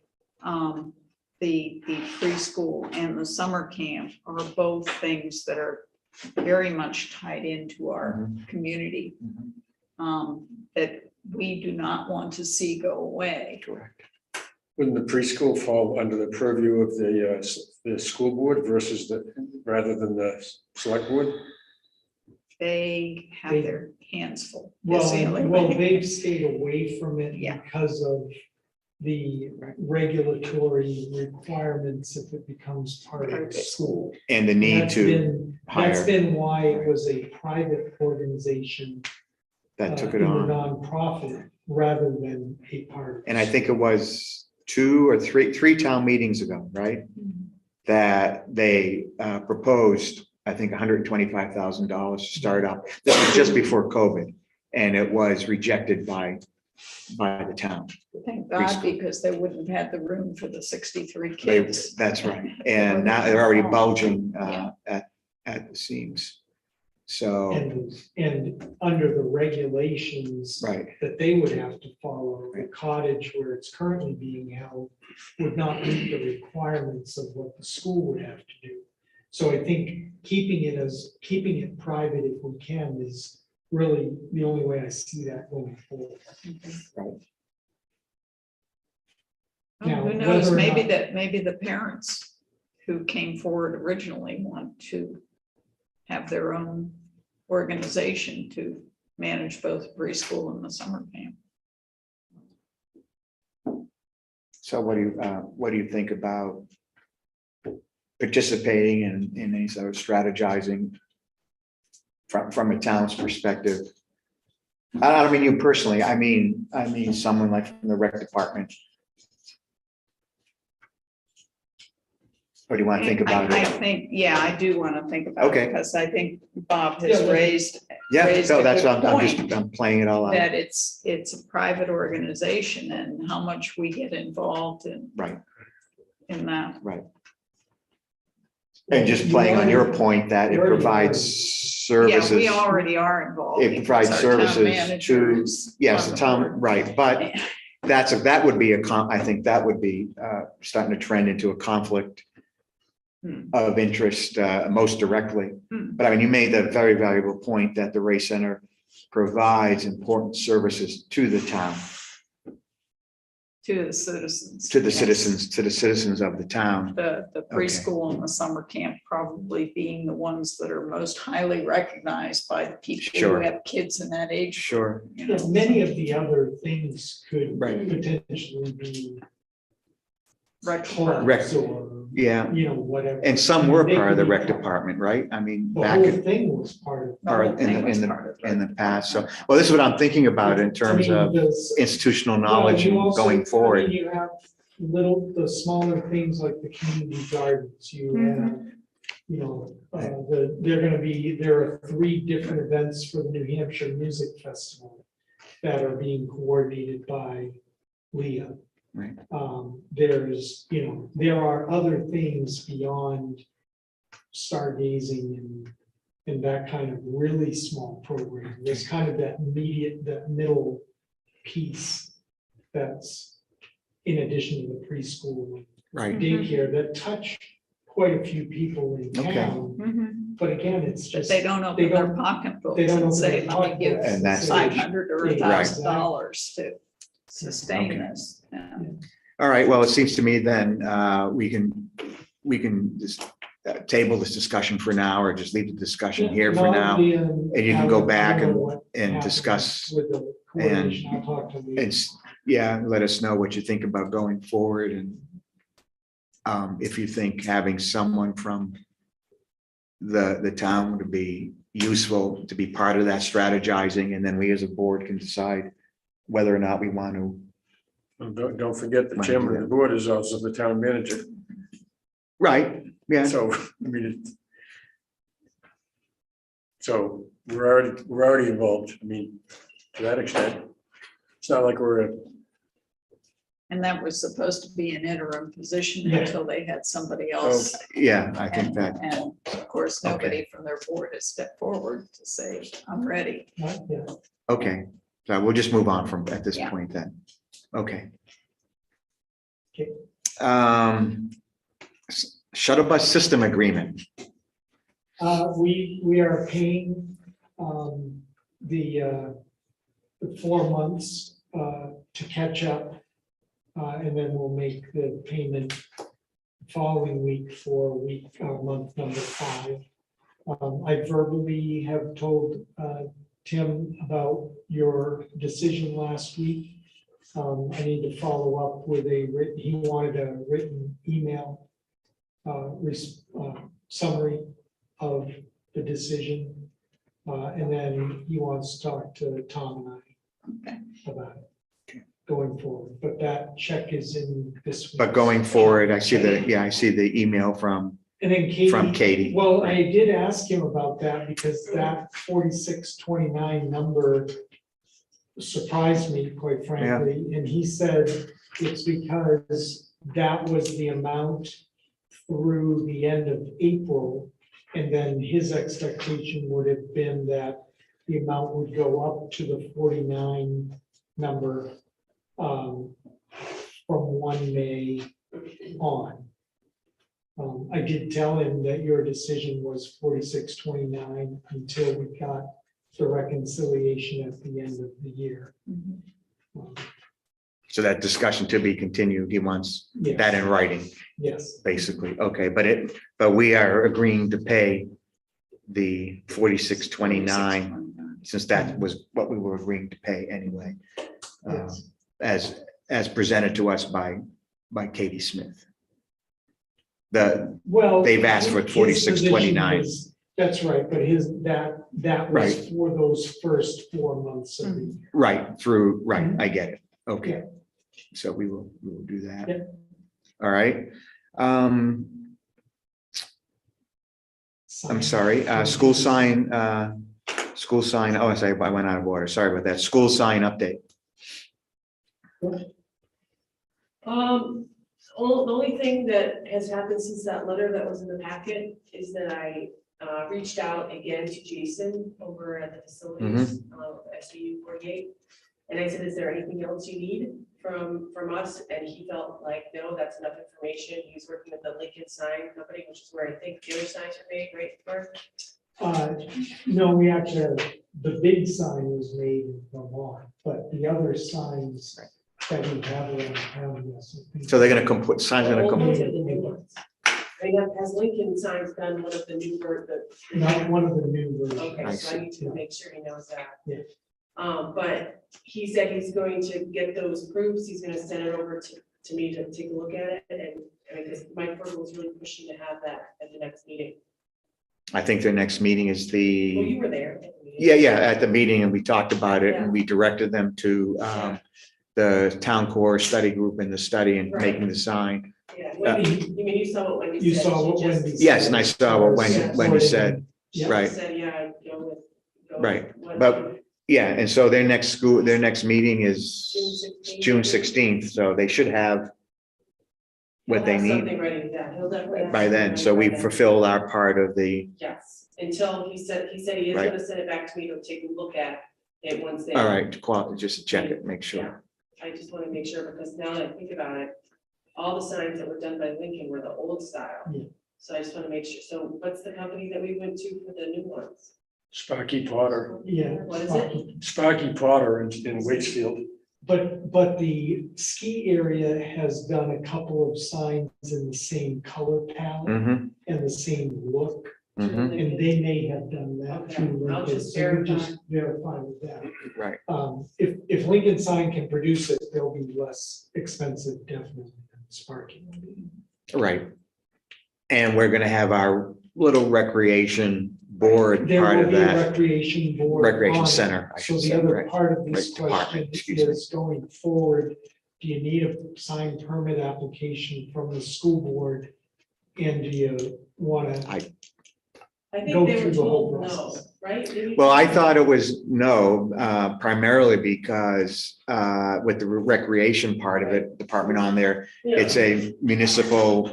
the preschool and the summer camp are both things that are very much tied into our community, that we do not want to see go away. Correct. Wouldn't the preschool fall under the purview of the school board versus rather than the select board? They have their hands full. Well, Is the only well, way. they've stayed away from it Yeah. because of the regulatory requirements if it becomes part of the school. And the need That's to That's hire, been why it was a private organization. that took in it the on. nonprofit rather than a part. of the And I think it was 2 or 3 town meetings ago, right? That they proposed, I think, $125,000 to start up. This was just before COVID, and it was rejected by the town. Thank God, preschool. because they wouldn't have had the room for the 63 They- kids. That's right. And now they're already bulging Yeah. at the seams. So, And under the regulations right, that they would have to follow, the cottage where it's currently being held would not meet the requirements of what the school would have to do. So I think keeping it private if we can is really the only way I see that going forward. right. Oh, Now, who knows, whether or maybe not- maybe the parents who came forward originally want to have their own organization to manage both preschool and the summer camp. So what do you think about participating in any sort of strategizing from a town's perspective? I don't mean you personally, I mean someone like from the rec department. Or do you want to think about I it? think, yeah, I do want to think about it, Okay. because I think Bob has Yeah, raised Yeah, raised so a that's good what I'm just, point. I'm playing it all out. that it's a private organization and how much we get involved Right, in that. right. And just playing on your point that it You already provides Yeah, services. we already are involved. It provides because our town services manager to, is yes, on the the town, board. right, but that would be I think that would be starting to trend into a conflict of interest most directly. But I mean, you made the very valuable point that the Ray Center provides important services to the town, To the citizens. to the yes. citizens of the town. The preschool and the summer camp probably being the ones that are most highly recognized by the people who Sure. have kids in that age. Sure, You know, Yeah, many of the other things could Right. potentially be rec clubs or, yeah. you know, whatever. And some were They part of could the be rec part- department, right? I mean, The back whole in, thing was part of. The whole or thing was part of in the rec past. So, department. well, this is what I'm thinking about in terms I mean, of those- institutional well, knowledge you and also- going I mean, forward. You have the smaller things like the community gardens, you Mm-hmm. have, you know, there are 3 different events for the New Hampshire Music Festival that are being coordinated by Leah. Right. There's, you know, there are other things beyond stargazing and that kind of really small program. There's kind of that middle piece that's in addition to the preschool and Right, daycare that touch quite a few people in Okay. town. Mhm. But again, it's But just. they don't they open their don't- pocketbooks they don't and open say, their let me give pocketbooks and that's- $500 or Right. $1,000 to sustain Okay. this. Yeah. all right, well, it seems to me then, we can just table this discussion for now, or just leave the discussion here for now. And you can go back and discuss With the coordination, I'll talk to Lee. And, yeah, let us know what you think about going forward, and if you think having someone from the town would be useful to be part of that strategizing, and then we as a board can decide whether or not we want to. And don't forget the Right, chairman of yeah. the board is also the town manager. Right, yeah, So, I mean. So we're already involved. I mean, to that extent. It's not like we're, And that was supposed to be an interim position Yeah. until they had somebody else. yeah, I think And, that, and of course, Okay. nobody from their board has stepped forward to say, I'm ready. Yeah. okay, so we'll just move on from at this Yeah. point then. Okay. Okay. Shuttle bus system agreement. We are paying the 4 months to catch up. And then we'll make the payment following week for month number 5. I verbally have told Tim about your decision last week. I need to follow up with he wanted a written email summary of the decision. And then he wants to talk to Tom and I about it going forward. But that check is in this week. But going forward, I see I see the email from And then Katie. from Katie. Well, I did ask him about that because that 4629 number surprised me, quite frankly. And he said it's because that was the amount through the end of April. And then his expectation would have been that the amount would go up to the 49 number from 1 May on. I did tell him that your decision was 4629 until we got the reconciliation at the end of the year. So that discussion to be continued, he wants Yes. that in writing, Yes, basically. Okay, but we are agreeing to pay the 4629, since that was what we were agreeing to pay anyway. Yes. As presented to us by Katie Smith. well. They've asked for his 4629. position was- That's right, but that was Right. for those first 4 months of the year. Right, I get it. Okay. Yeah. So we will do that. Yeah. All right. I'm sorry, school sign, oh, I say I went out of order. Sorry about that. School sign update. The only thing that has happened since that letter that was in the packet is that I reached out again to Jason over at the facilities, SU 48. And I said, is there anything else you need from us? And he felt like, no, that's enough information. He's working with the Lincoln Sign Company, which is where I think the other signs are made, right? Mark? No, we actually, the big sign was made in Vermont, but the other signs that we have around town, yes. I think- So they're gonna complete, signs gonna Old complete. ones or the new ones? I mean, has Lincoln Signs done one of the new Not one of the new versions. Okay, I so I need to make sure he knows that. Yeah. But he said he's going to get those proofs, he's gonna send it over to me to take a look at it, and because Mike Fergal was really pushing to have that at the next meeting. I think their next meeting is Well, you the, were there. at the meeting. yeah, at the meeting, and we talked about it, and we directed them to the town core study group in the study and Right. making the sign. Yeah, Wendy, you mean, you saw what Wendy said? You saw She what just- Wendy said. Yes, and I saw what Wendy said. Yeah. Right. Said, yeah, go with. Right, Wendy. but- Yeah, and so their next meeting is June 16th, so they should have what He'll they have need Something ready, yeah, he'll definitely. have by something then. ready So by we then. fulfilled our part of the, Yes, until he said he is Right. gonna send it back to me to take a look at it once they. all right, just to check it, make sure. I just wanna make sure, because now that I think about it, all the signs that were done by Lincoln were the old style. Yeah. So I just wanna make sure, so what's the company that we went to for the new ones? Sparky Potter, Yeah. What is it? Sparky Potter in Waitsfield. But the ski area has done a couple of signs in the same color palette Mm-hmm, and the same look, mm-hmm, and they may have done that Okay, through I'll Lincoln, just so we verify. just verify with that. right. If Lincoln Sign can produce it, they'll be less expensive definitely than Sparky. Right. And we're gonna have our little recreation board There part will of be a that, recreation board. recreation on it. center, I So should the say, other right? part of this Right, department, question excuse me. is going forward, do you need a sign permit application from the school board? And do you want to, I think Go they through were the whole told no, process. right? Didn't Well, I you- thought it was no, primarily because with the recreation part of it, department on there, Yeah. it's a municipal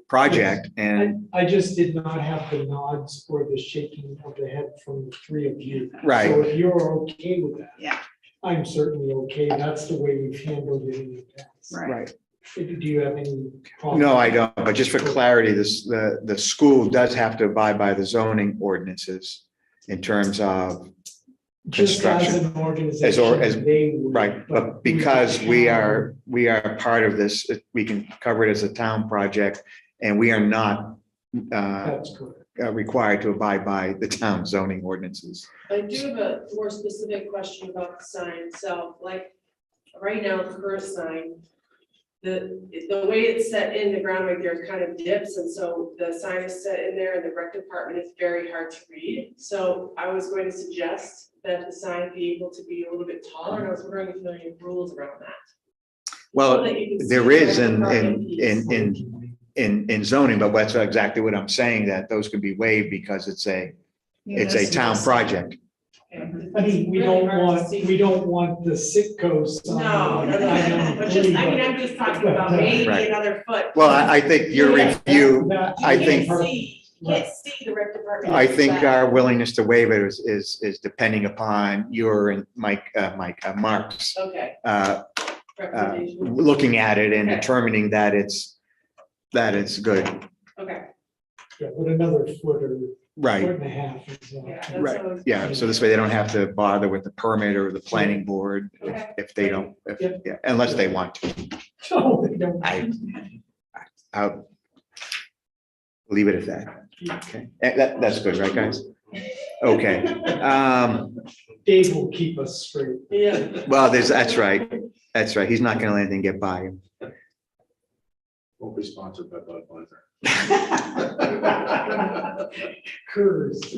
project and, I just did not have the nods or the shaking of the head from the three of you. So right, if you're okay with that. Yeah. I'm certainly okay. That's the way we've handled it in the past. right. Do you have any? problem? No, I don't, but just for clarity, the school does have to abide by the zoning ordinances in terms of, Just as construction. an organization, as- they would. right, but because we are part of this, we can cover it as a town project, and we are not That's correct. required to abide by the town zoning ordinances. I do have a more specific question about the sign itself, like, right now, the current sign, the way it's set in the ground right there kind of dips, and so the sign is set in there, and the rec department is very hard to read. So I was going to suggest that the sign be able to be a little bit taller, and I was wondering if there are any rules around that. So Well, that you can see there the is rec in department piece. in zoning, but that's exactly what I'm saying, that those can be waived because it's a town project. Okay. I mean, we Really don't hard to want, see. we don't want the Sitco sign. No, no, no, but just, I mean, I'm just talking about maybe Right. another foot. Well, I think your Yeah, review, That- I You think- can't see the rec department. I think back. our willingness to waive it is depending upon your and Mark's Okay. Recommendation. looking at it and Okay. determining that it's good. Okay, Yeah, but another foot or Right, foot and a half. is, Yeah, that's right. what I was- Yeah, so this way they don't have to bother with the permit or the planning board Okay. if they don't, if- Yep. yeah, unless they want to. No, they don't. I'll leave it at that. Okay, that's good, right, guys? Okay. Dave will keep us straight. Yeah. Well, that's right. That's right. He's not gonna let anything get by him. Won't be sponsored by Budweiser. Curs.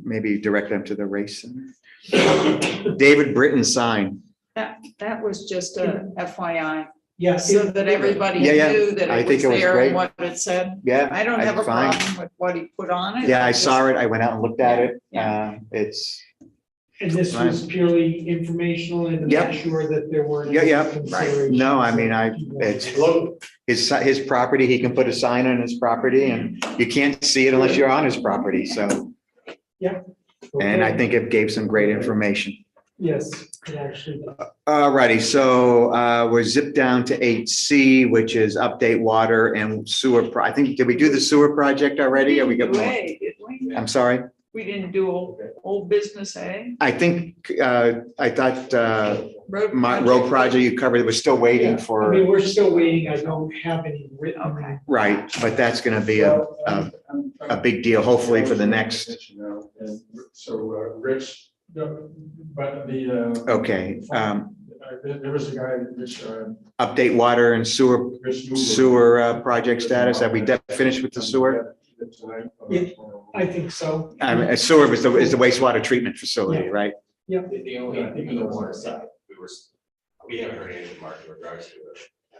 Maybe direct them to the race center. David Britton sign. That was just a FYI, Yeah. so that everybody Yeah, yeah. knew that I it think was it was there great. and what it said. Yeah. I don't have a fine. problem with what he put on it. Yeah, I saw it. I went out and looked at it. Yeah. It's, And this was purely informational and to Yep. make sure that there weren't. Yeah, yeah. considerations No, I mean, that you wanted. it's his property. He can put a sign on his property and you can't see it unless you're on his property. So, and I Okay. think it gave some great information. Yes, it actually does. Alrighty, so we're zipped down to 8C, which is update water and sewer. I think, did we do the sewer project already? Or we got more? Way, did we? I'm sorry. We didn't do old business, eh? I think, I thought my project. road project you covered, we're still waiting I for, mean, we're still waiting. I don't have any written. Okay. right, but that's gonna be a big deal, hopefully for the next, So, Rich, but the, okay. there was a guy, Rich, Update water and sewer, Rich. project status. Have we finished with the sewer? Yeah. I think so. Sewer is the wastewater treatment facility, right? The only, even the water side, we haven't heard anything, Mark, in regards to a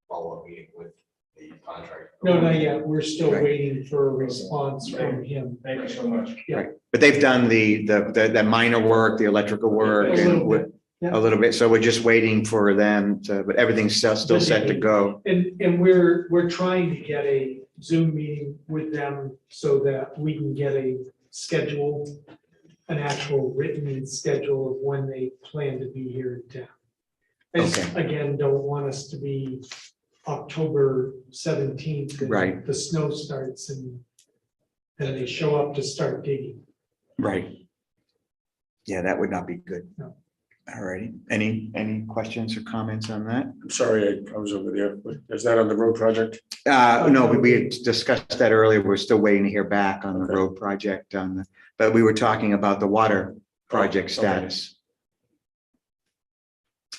follow-up meeting with the contractor. No, not yet. We're still Right. waiting for a response from him. Thank you so much. Right, but they've done the minor work, the electrical work, A little and bit, yeah. a little bit, so we're just waiting for them to, but everything's still set to go. And we're trying to get a Zoom meeting with them so that we can get a schedule, an actual written schedule of when they plan to be here in town. I just, Okay. again, don't want us to be October 17th. and Right. The snow starts and they show up to start digging. Right. Yeah, that would not be good. No. All righty, any questions or comments on that? I'm sorry, I was over there, but is that on the road project? No, we had discussed that earlier. We're still waiting to hear back on the Okay. road project but we were talking about the water project okay. status.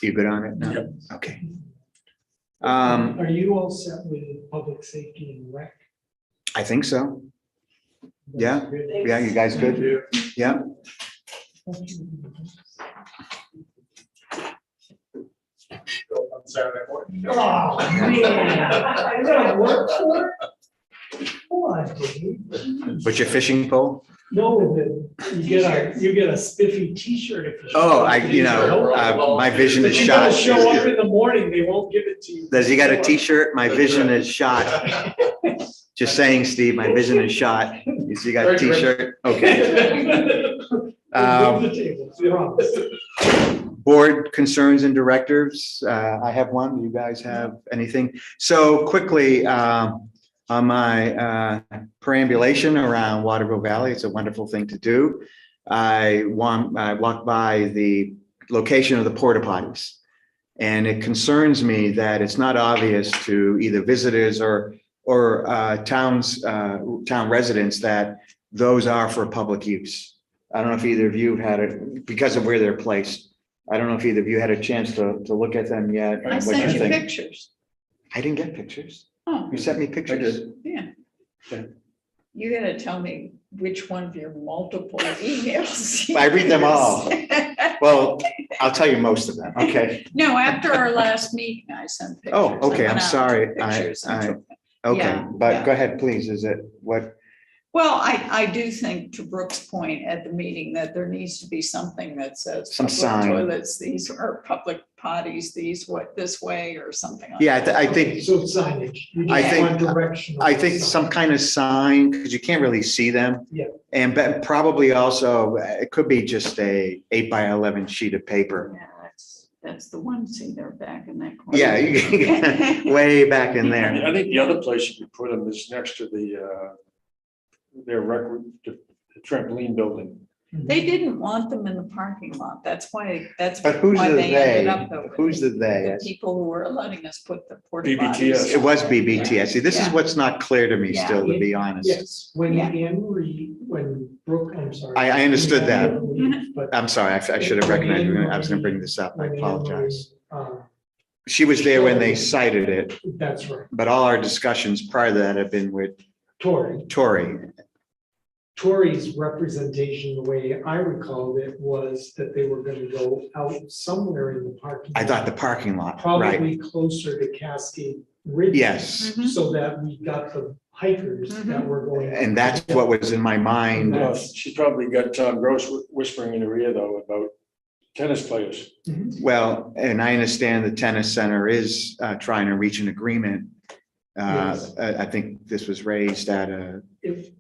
You good on it? No? Yep. Okay. Are you all set with public safety and rec? I think so. Yeah. Good. Yeah, you guys good? Yeah. On Saturday morning. Oh, man. I gotta work for it? Come on, Dave. What's your fishing pole? No, you get a spiffy t-shirt if you. Oh, my vision But is you gotta shot. show up in the morning, they won't give it to you. Does he got a t-shirt? My vision is shot. Just saying, Steve, my vision is shot. You got a t-shirt? Okay. Move the table, I promise. Board concerns and directives. I have one. You guys have anything? So quickly, on my perambulation around Waterville Valley, it's a wonderful thing to do. I walked by the location of the porta potties. And it concerns me that it's not obvious to either visitors or town residents that those are for public use. I don't know if either of you had it, because of where they're placed. I don't know if either of you had a chance to look at them yet. I What sent you think? pictures. I didn't get pictures. Oh, You sent me pictures. yeah. Yeah. You gotta tell me which one of your multiple emails. I read them all. Well, I'll tell you most of them. Okay. No, after our last meeting, I sent pictures. Oh, okay. I I'm went out, sorry. took pictures and took them. Okay, Yeah, but yeah. go ahead, please. Is it what? Well, I do think, to Brooke's point at the meeting, that there needs to be something that says. Some public sign. Toilets, these are public potties, these this way, or something like Yeah, that. I think So signage. You I just think- want directional I think sign. some kind of sign, because you can't really see them. Yeah. And but probably also, it could be just a 8x11 sheet of paper. Yeah, that's the one, see, they're back in that corner. Yeah, you way back in there. I think the other place you could put them is next to their record, the trampoline building. They didn't want them in the parking lot. That's why But who's why the they ended they? up there. Who's the they? The people who were letting us put the porta BBTS. It was BBTS. See, this is Yeah. what's not clear to me Yeah. still, to be honest. Yes, when Yeah. Anne Marie, when Brooke, I'm sorry. I understood that. But I'm sorry, I should have recognized, I was gonna bring this up. I when Anne apologize. Marie, She was there when they cited it, That's right, but all our discussions prior to that have been with Tori. Tori's representation, the way I recalled it, was that they were gonna go out somewhere in the parking. I thought the lot, parking lot, right? probably closer to Cascade Ridge. Yes, Mhm. So that we got the hikers that were going. and that's what was in my mind. Well, she probably got Tom Gross whispering in her ear though about tennis players. Well, and I understand the tennis center is trying to reach an agreement. Yes. I think this was raised at If,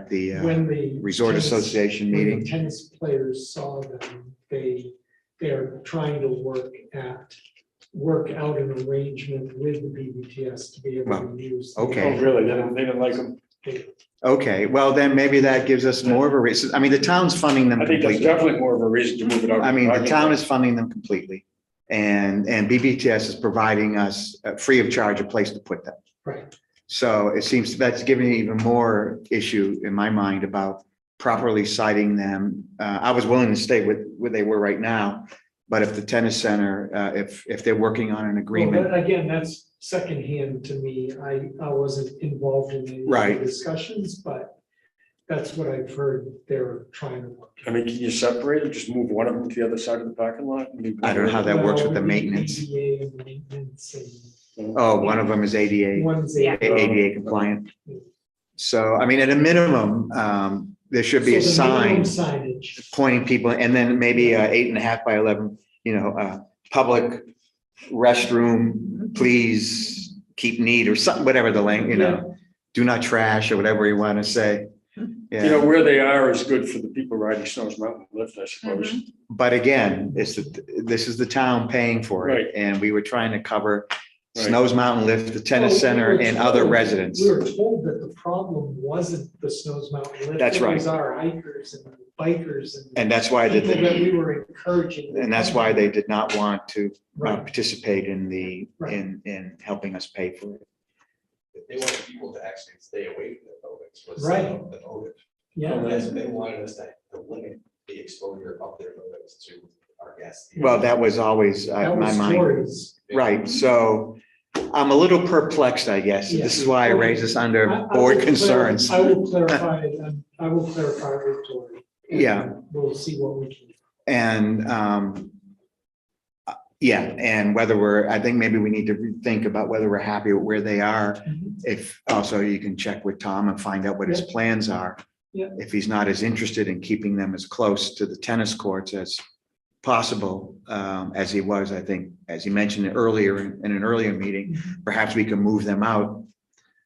the when the. Resort tennis- Association when the meeting. Tennis players saw them, they're trying to work out an arrangement with the BBTS to be able Well, to use. okay. Oh, really? They didn't like them? Okay, well, then maybe that gives us more of a reason. I mean, the town's funding them I think that's completely. definitely more of a reason to move it out. I mean, the town is funding them completely. And BBTS is providing us free of charge a place to put them. Right, So it seems that's giving even more issue in my mind about properly citing them. I was willing to stay with where they were right now. But if the tennis center, if they're working on an well, agreement, but again, that's secondhand to me, I wasn't involved in any of Right. the discussions, but that's what I've heard they're trying to work. I mean, can you separate it, just move one of them to the other side of the parking lot? I don't know how that works with the Well, maintenance. ADA and maintenance Oh, one of them is and ADA, one's. Yeah. ADA compliant. So, I mean, at a minimum, there should be a So the minimum sign Signage. pointing people, and then maybe 8.5 by 11, public restroom, please keep neat or something, whatever the length, do not trash or whatever you want to say. You know, where they are is good for the people riding Snows Mountain Lift, I suppose. Mhm. But again, this is the town paying for Right. it, and we were trying to cover Right. Snows Mountain Lift, the tennis Well, we center, were and other told- residents. We were told that the problem wasn't the Snows Mountain Lift. That's It was right. our hikers and bikers And that's why people that they, we were encouraging. and that's why they did not want to Right. participate in Right. in helping us pay for it. They wanted people to actually stay away from the buildings. was Right. The motive. Yeah, That's what they wanted us to limit the exposure of their buildings to our guests. Well, that was always that my was mind. Tori's. Right, so I'm a little perplexed, I guess. This is why I raise this under I board will concerns. I will clarify it, I will clarify it with Tori. and Yeah. We'll see what we can do. And, yeah, and whether I think maybe we need to think about whether we're happy with where they are. If also you can check with Tom and find out what his Yeah. plans are. Yeah. If he's not as interested in keeping them as close to the tennis courts as possible, as he was, I think, as he mentioned earlier in an earlier meeting, perhaps we can move them out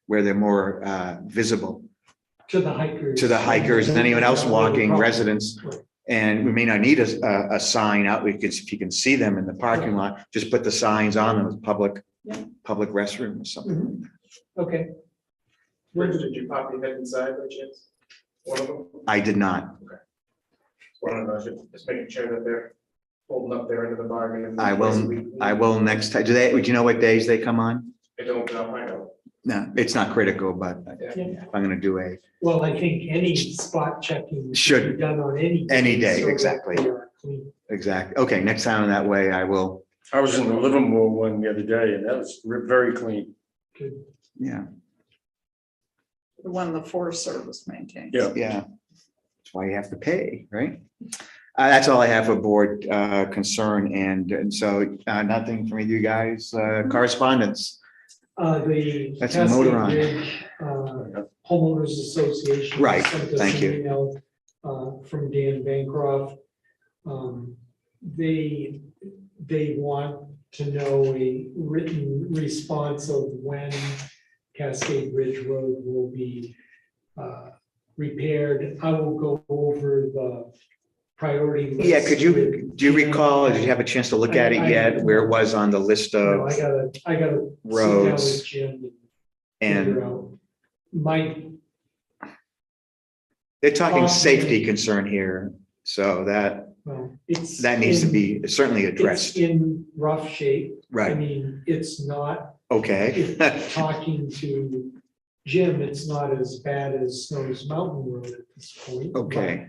where they're more visible To the hikers. to the hikers and anyone else walking, residents. Right. And we may not need a sign out. If you can see them in the parking lot, just put the signs on them as public restroom or something. Okay. Rich, did you pop your head inside by chance? One of them? I did not. One of them, just making sure that they're holding up their end of the bargain. I will next time. Do you know what days they come on? I don't know, I know. No, it's not critical, but Yeah. I'm gonna do Well, I think any spot checking Should. be done on any. Any day, so that exactly. they are clean. exactly. Okay, next time that way I will, I was in the Livermore one the other day and that was very clean. Good. yeah, The one the Forest Service maintains. Yeah. yeah. That's why you have to pay, right? That's all I have for board concern, and so nothing from you guys, correspondence. The That's a motor on. Cascade Ridge, Homeowners Association. Right, sent us thank an you. email, from Dan Bancroft. They want to know a written response of when Cascade Ridge Road will be repaired. I will go over the priority. Yeah, list could you, with do you Dan. recall, did you have a chance to look at it yet, where it was on the list No, of, I gotta sit down roads with Jim and figure and, out. My, They're talking Often- safety concern here, so Well, it's. that needs to in- be certainly It's addressed. in rough shape. I Right, mean, it's not, okay. talking to Jim, it's not as bad as Snow's Mountain Road at this point. Okay,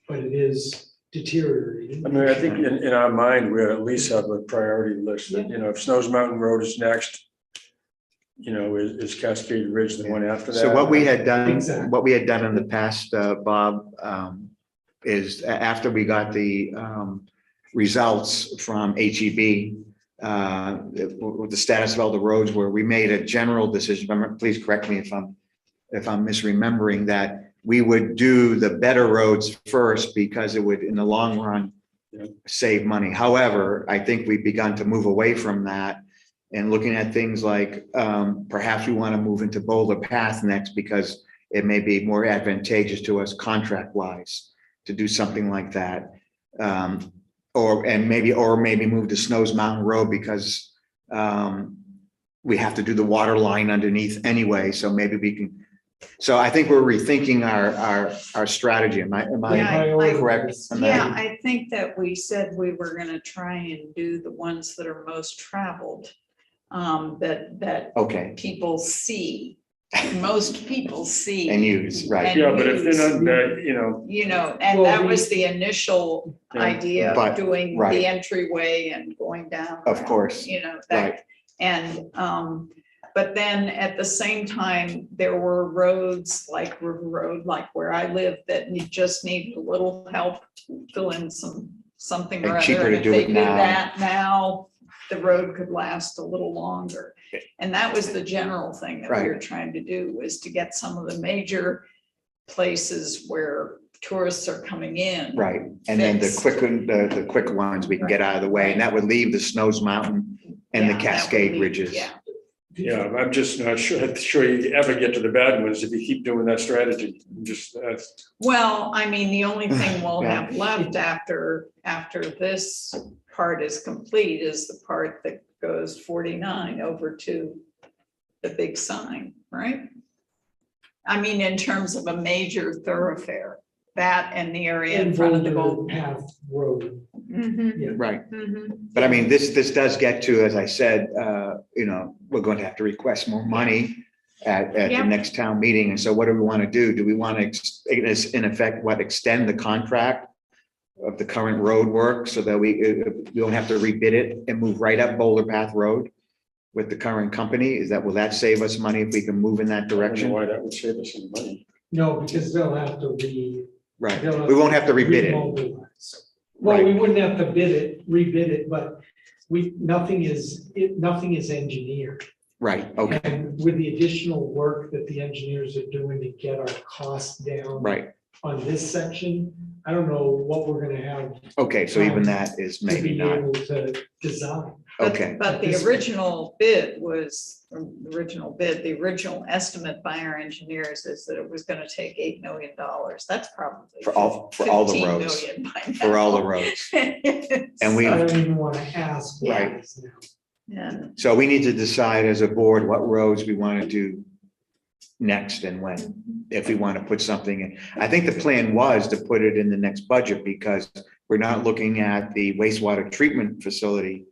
But it is deteriorating. I mean, I think in our mind, we at least have a priority list that, you know, if Snows Mountain Road is next, you know, is Cascade Ridge the one after that? so what we had done, Exactly. what we had done in the past, Bob, is after we got the results from HEB, with the status of all the roads where we made a general decision, please correct me if I'm misremembering, that we would do the better roads first because it would, in the long run, save money. However, I think we've begun to move away from that and looking at things like perhaps we want to move into Boulder Path next because it may be more advantageous to us contract wise to do something like that. Or maybe move to Snows Mountain Road because we have to do the water line underneath anyway, so maybe we can. So I think we're rethinking our strategy. Am I Yeah, correct? on that? Yeah, I think that we said we were gonna try and do the ones that are most traveled, that Okay, people see, most people see. and use, right, And Yeah, but if they're use, not, that, you know, You know, and Well, that we- was the initial Yeah, idea but- of doing right. the entryway and going down. Of course, You know, right. that, and, but then at the same time, there were roads like River Road, like where I live, that you just need a little help, fill in something or And other. cheaper And to if do they it did now. that now, the road could last a little longer. And that was the general thing that we Right. were trying to do, was to get some of the major places where tourists are coming in. Right, and then the Fixed. the quick ones we can get out of the way, and that would leave the Snows Mountain and the Yeah, that would Cascade be- Ridges. Yeah, yeah, I'm just not sure you ever get to the bad ones if you keep doing that strategy. Just, well, I mean, the only thing we'll Yeah. have left after this part is complete is the part that goes 49 over to the big sign, right? I mean, in terms of a major thoroughfare, that and the area in And front of the Boulder gold. Path Road. Mhm, Right, mhm. but I mean, this does get to, as I said, you know, we're going to have to request more money at the Yep. next town meeting, and so what do we want to do? Do we want to, in effect, extend the contract of the current road work so that we don't have to rebid it and move right up Boulder Path Road with the current company? Will that save us money if we can move in that I don't know direction? why that would save us some money. No, because they'll have to Right, they'll we won't have to rebid it. remobilize. Well, we wouldn't have to rebid it, but nothing is engineered. Right, okay, And with the additional work that the engineers are doing to get our costs down right, on this section, I don't know what we're gonna have okay, so even that is to maybe be not, able to design. okay, But the This- original bid was, the original estimate by our engineers is that it was gonna take $8 million. That's probably. for all the 15 roads, million by for all the now. roads. And we, I don't even wanna ask. what Right. it is now. And so we need to decide as a board what roads we want to do next and when, if we want to put something in. I think the plan was to put it in the next budget because we're not looking at the wastewater treatment facility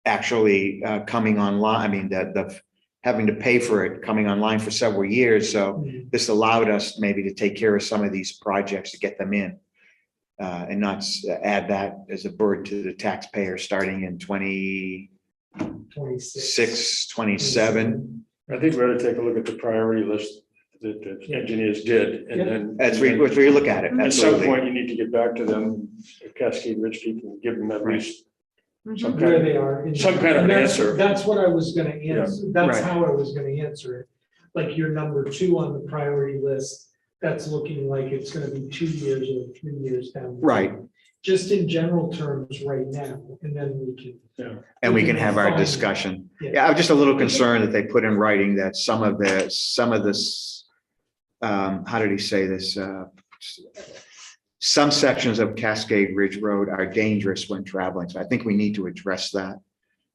actually coming online. I mean, the having to pay for it coming online for several years. So this allowed us maybe to take care of some of these projects to get them in. And not add that as a burden to the taxpayer starting in 26, 27. I think we ought to take a look at the priority list that the engineers did, and then. That's where you look at it. At some Absolutely. point, you need to get back to them, Cascade Ridge people, and give them at Right. least some Where kind of, they are. in- some kind of and an that's- answer. That's what I was gonna answer. That's Right. how I was gonna answer it. Like your number 2 on the priority list, that's looking like it's gonna be 2 years or 3 years down. the road. Right. Just in general terms right now, and then we can. And we can have our Fine. discussion. Yeah. Yeah, I'm just a little concerned that they put in writing that some of this, how did he say this? Some sections of Cascade Ridge Road are dangerous when traveling. So I think we need to address that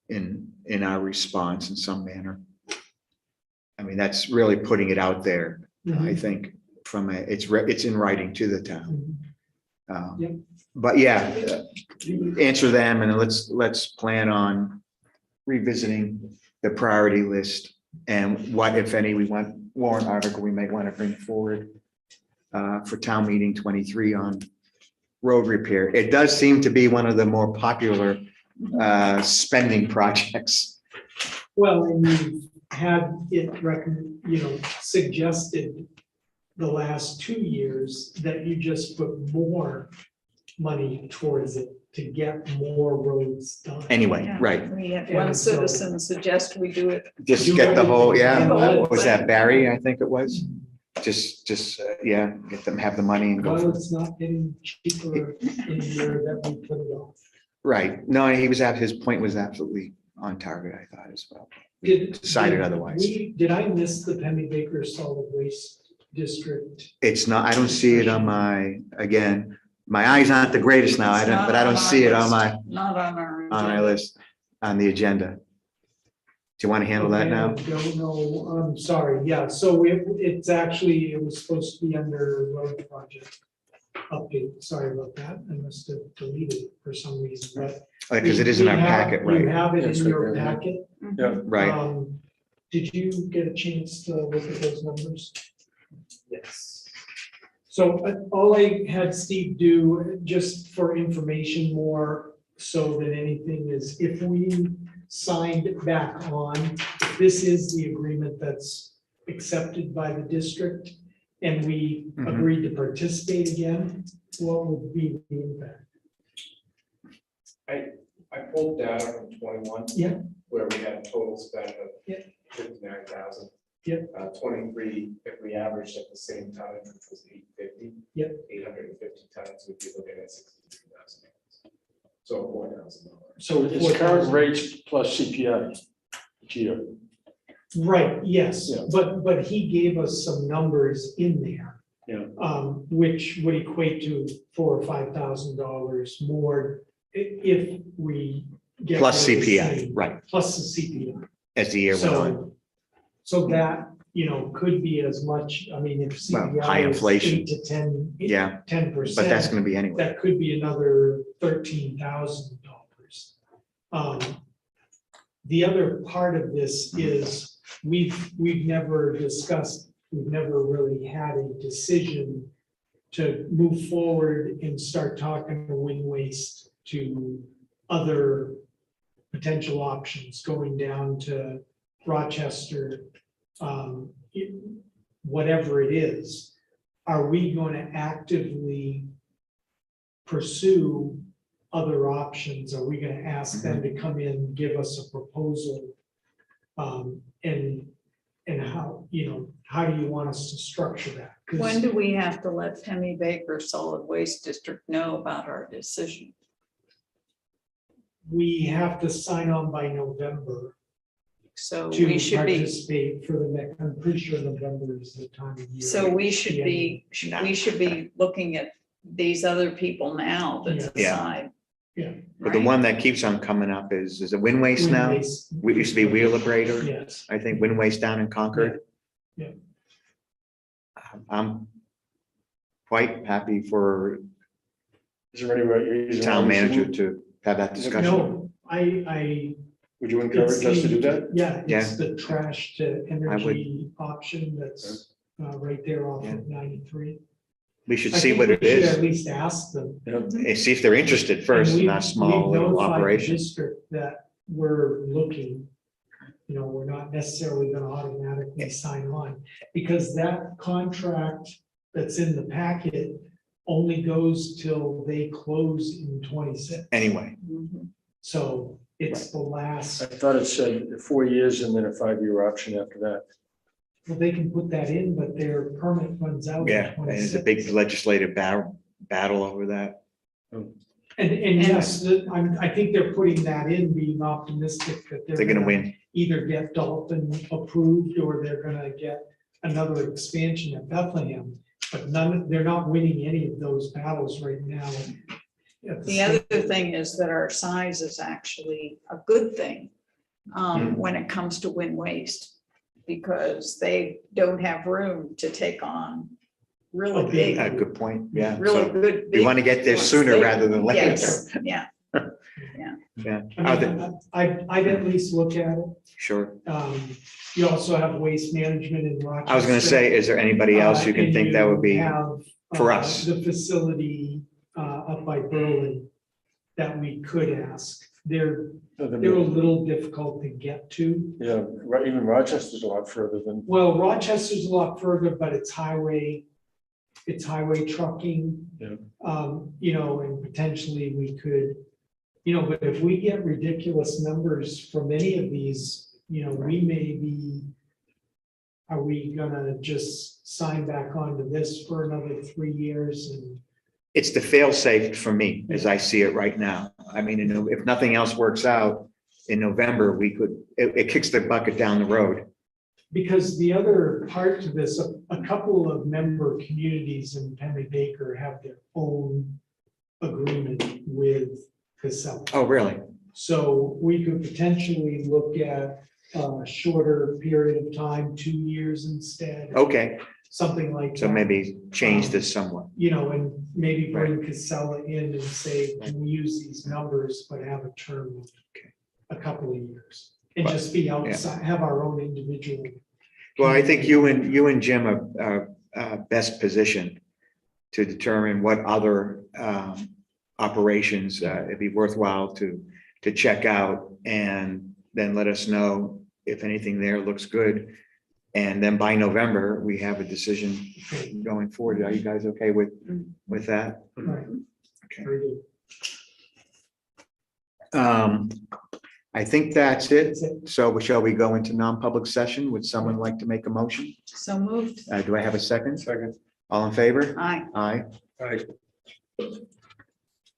in our response in some manner. I mean, that's really putting it out there. I think, it's in writing to the town. Yep. But yeah, answer them and let's plan on revisiting the priority list and what, if any, warrant article we might want to bring forward for town meeting 23 on road repair. It does seem to be one of the more popular spending projects. Well, and you've had it suggested the last 2 years that you just put more money towards it to get more roads done. Anyway, Yeah, right. We had And one so- citizen suggest we do it. Just Do get the whole, everything. yeah, was that Barry? I think it was. Just, yeah, get them, have the money and go. Well, for it's not getting cheaper in the year that we put it off. Right. No, his point was absolutely on target, I thought as well. Decided otherwise. Did I miss the Penny Baker Solid Waste District? It's not, I don't see it on again, my eyes aren't the greatest now, but I don't see it on Not on our. my list, on the agenda. Do you want to handle that Okay, now? I don't know, I'm sorry, yeah, so it was supposed to be under road project update, sorry about that, I must have deleted it for some reason, but. Because it is in our packet, You right? have it Yes, in right your there. packet. Right. Did you get a chance to look at those numbers? Yes. So all I had Steve do, just for information more, so that anything is, if we signed back on, if this is the agreement that's accepted by the district, and we Mhm. agreed to participate again, what would be the impact? I pulled data from 21. Yeah. Where we had a total spend of Yeah. 59,000. Yeah. 23, if we averaged at the same time, which was 850. Yeah. 850 tons, we'd be looking at 63,000. So $4,000. So it's current rates plus CPI each year. Right, yes, Yeah. but he gave us some numbers in there. Yeah. Which would equate to $4,000 or $5,000 more if we get. Plus rid of the CPI, same, right, Plus the CPI. as the year went on. So that, could be as much, I mean, if Well, CPI high is inflation. 8 to 10. Yeah, 10%. but that's going to be anyway. That could be another $13,000. The other part of this is, we've never discussed, we've never really had a decision to move forward and start talking to wind waste to other potential options, going down to Rochester, whatever it is. Are we going to actively pursue other options? Are we going to ask them to come in, give us a proposal? And how, how do you want us to structure that? 'Cause When do we have to let Penny Baker Solid Waste District know about our decision? we have to sign on by November So to we should be, participate for the next, I'm pretty sure November is the time of year. so we should be, No. we should be looking at these other people now that Yeah. decide. Yeah. But the right? one that keeps on coming up is it Wind Waste Wind now? waste. We used to be Wheel Liberator, Yes. I think, Wind Waste down in Concord. Yeah. I'm quite happy for Is there any reason? town why we manager shouldn't? to have that discussion. No, I. Would you encourage us to do that? Yeah, Yeah. it's the trash to would. energy option that's right there off of 93. We should I see think what we it should is At least ask them. Yeah. and see if they're interested first And in we've- our small we've little notified the operation. District that we're looking, we're not necessarily gonna automatically sign on, because that contract that's in the packet only goes till they close in 26. Anyway, Mhm. So it's the I last, thought it said 4 years and then a 5-year option after that. well, they can put that in, but their permit runs out. in yeah, and there's a 26. big legislative battle over that. And yes, I think they're putting that in, being optimistic that They're gonna win. either get Dalton approved or they're gonna get another expansion at Bethlehem. But they're not winning any of those battles right now. at The state other level. thing is that our size is actually a good thing when it comes to wind waste. because they don't have room to take on really big, A good point, yeah. really So good. we want to big get there ones. sooner They- rather than later. Yes, yeah. Yeah, I mean, I'd at least look at it. sure. You also have waste management in Rochester. I was gonna say, is there anybody else you can And think that would be, you have, for us? The facility up by Berlin that we could ask. They're a little difficult to get to. Yeah, right, even Rochester's a lot further than, Well, Rochester's a lot further, but it's highway trucking. Yeah. You know, and potentially we could, you know, but if we get ridiculous numbers from any of these, you know, we may be, are we gonna just sign back onto this for another 3 years and? It's the fail safe for me, as I see it right now. I mean, you know, if nothing else works out in November, it kicks the bucket down the road. Because the other part to this, a couple of member communities in Penley Baker have their own agreement with Casella. Oh, really? So we could potentially look at a shorter period of time, 2 years instead, Okay, something like so that. maybe change this somewhat. You know, and maybe bring Casella in and say, can we use these numbers, but have a term of a couple of years? And But- just be outside, have our own individual. Well, I think you and Jim are best positioned to determine what other operations it'd be worthwhile to check out, and then let us know if anything there looks good. And then by November, we have a decision going forward. Are you guys okay with that? Right. Okay. Very good. I think that's it. That's it. So shall we go into non-public session? Would someone like to make a motion? So moved. Do I have a second? second, All in favor? Aye. Aye. right.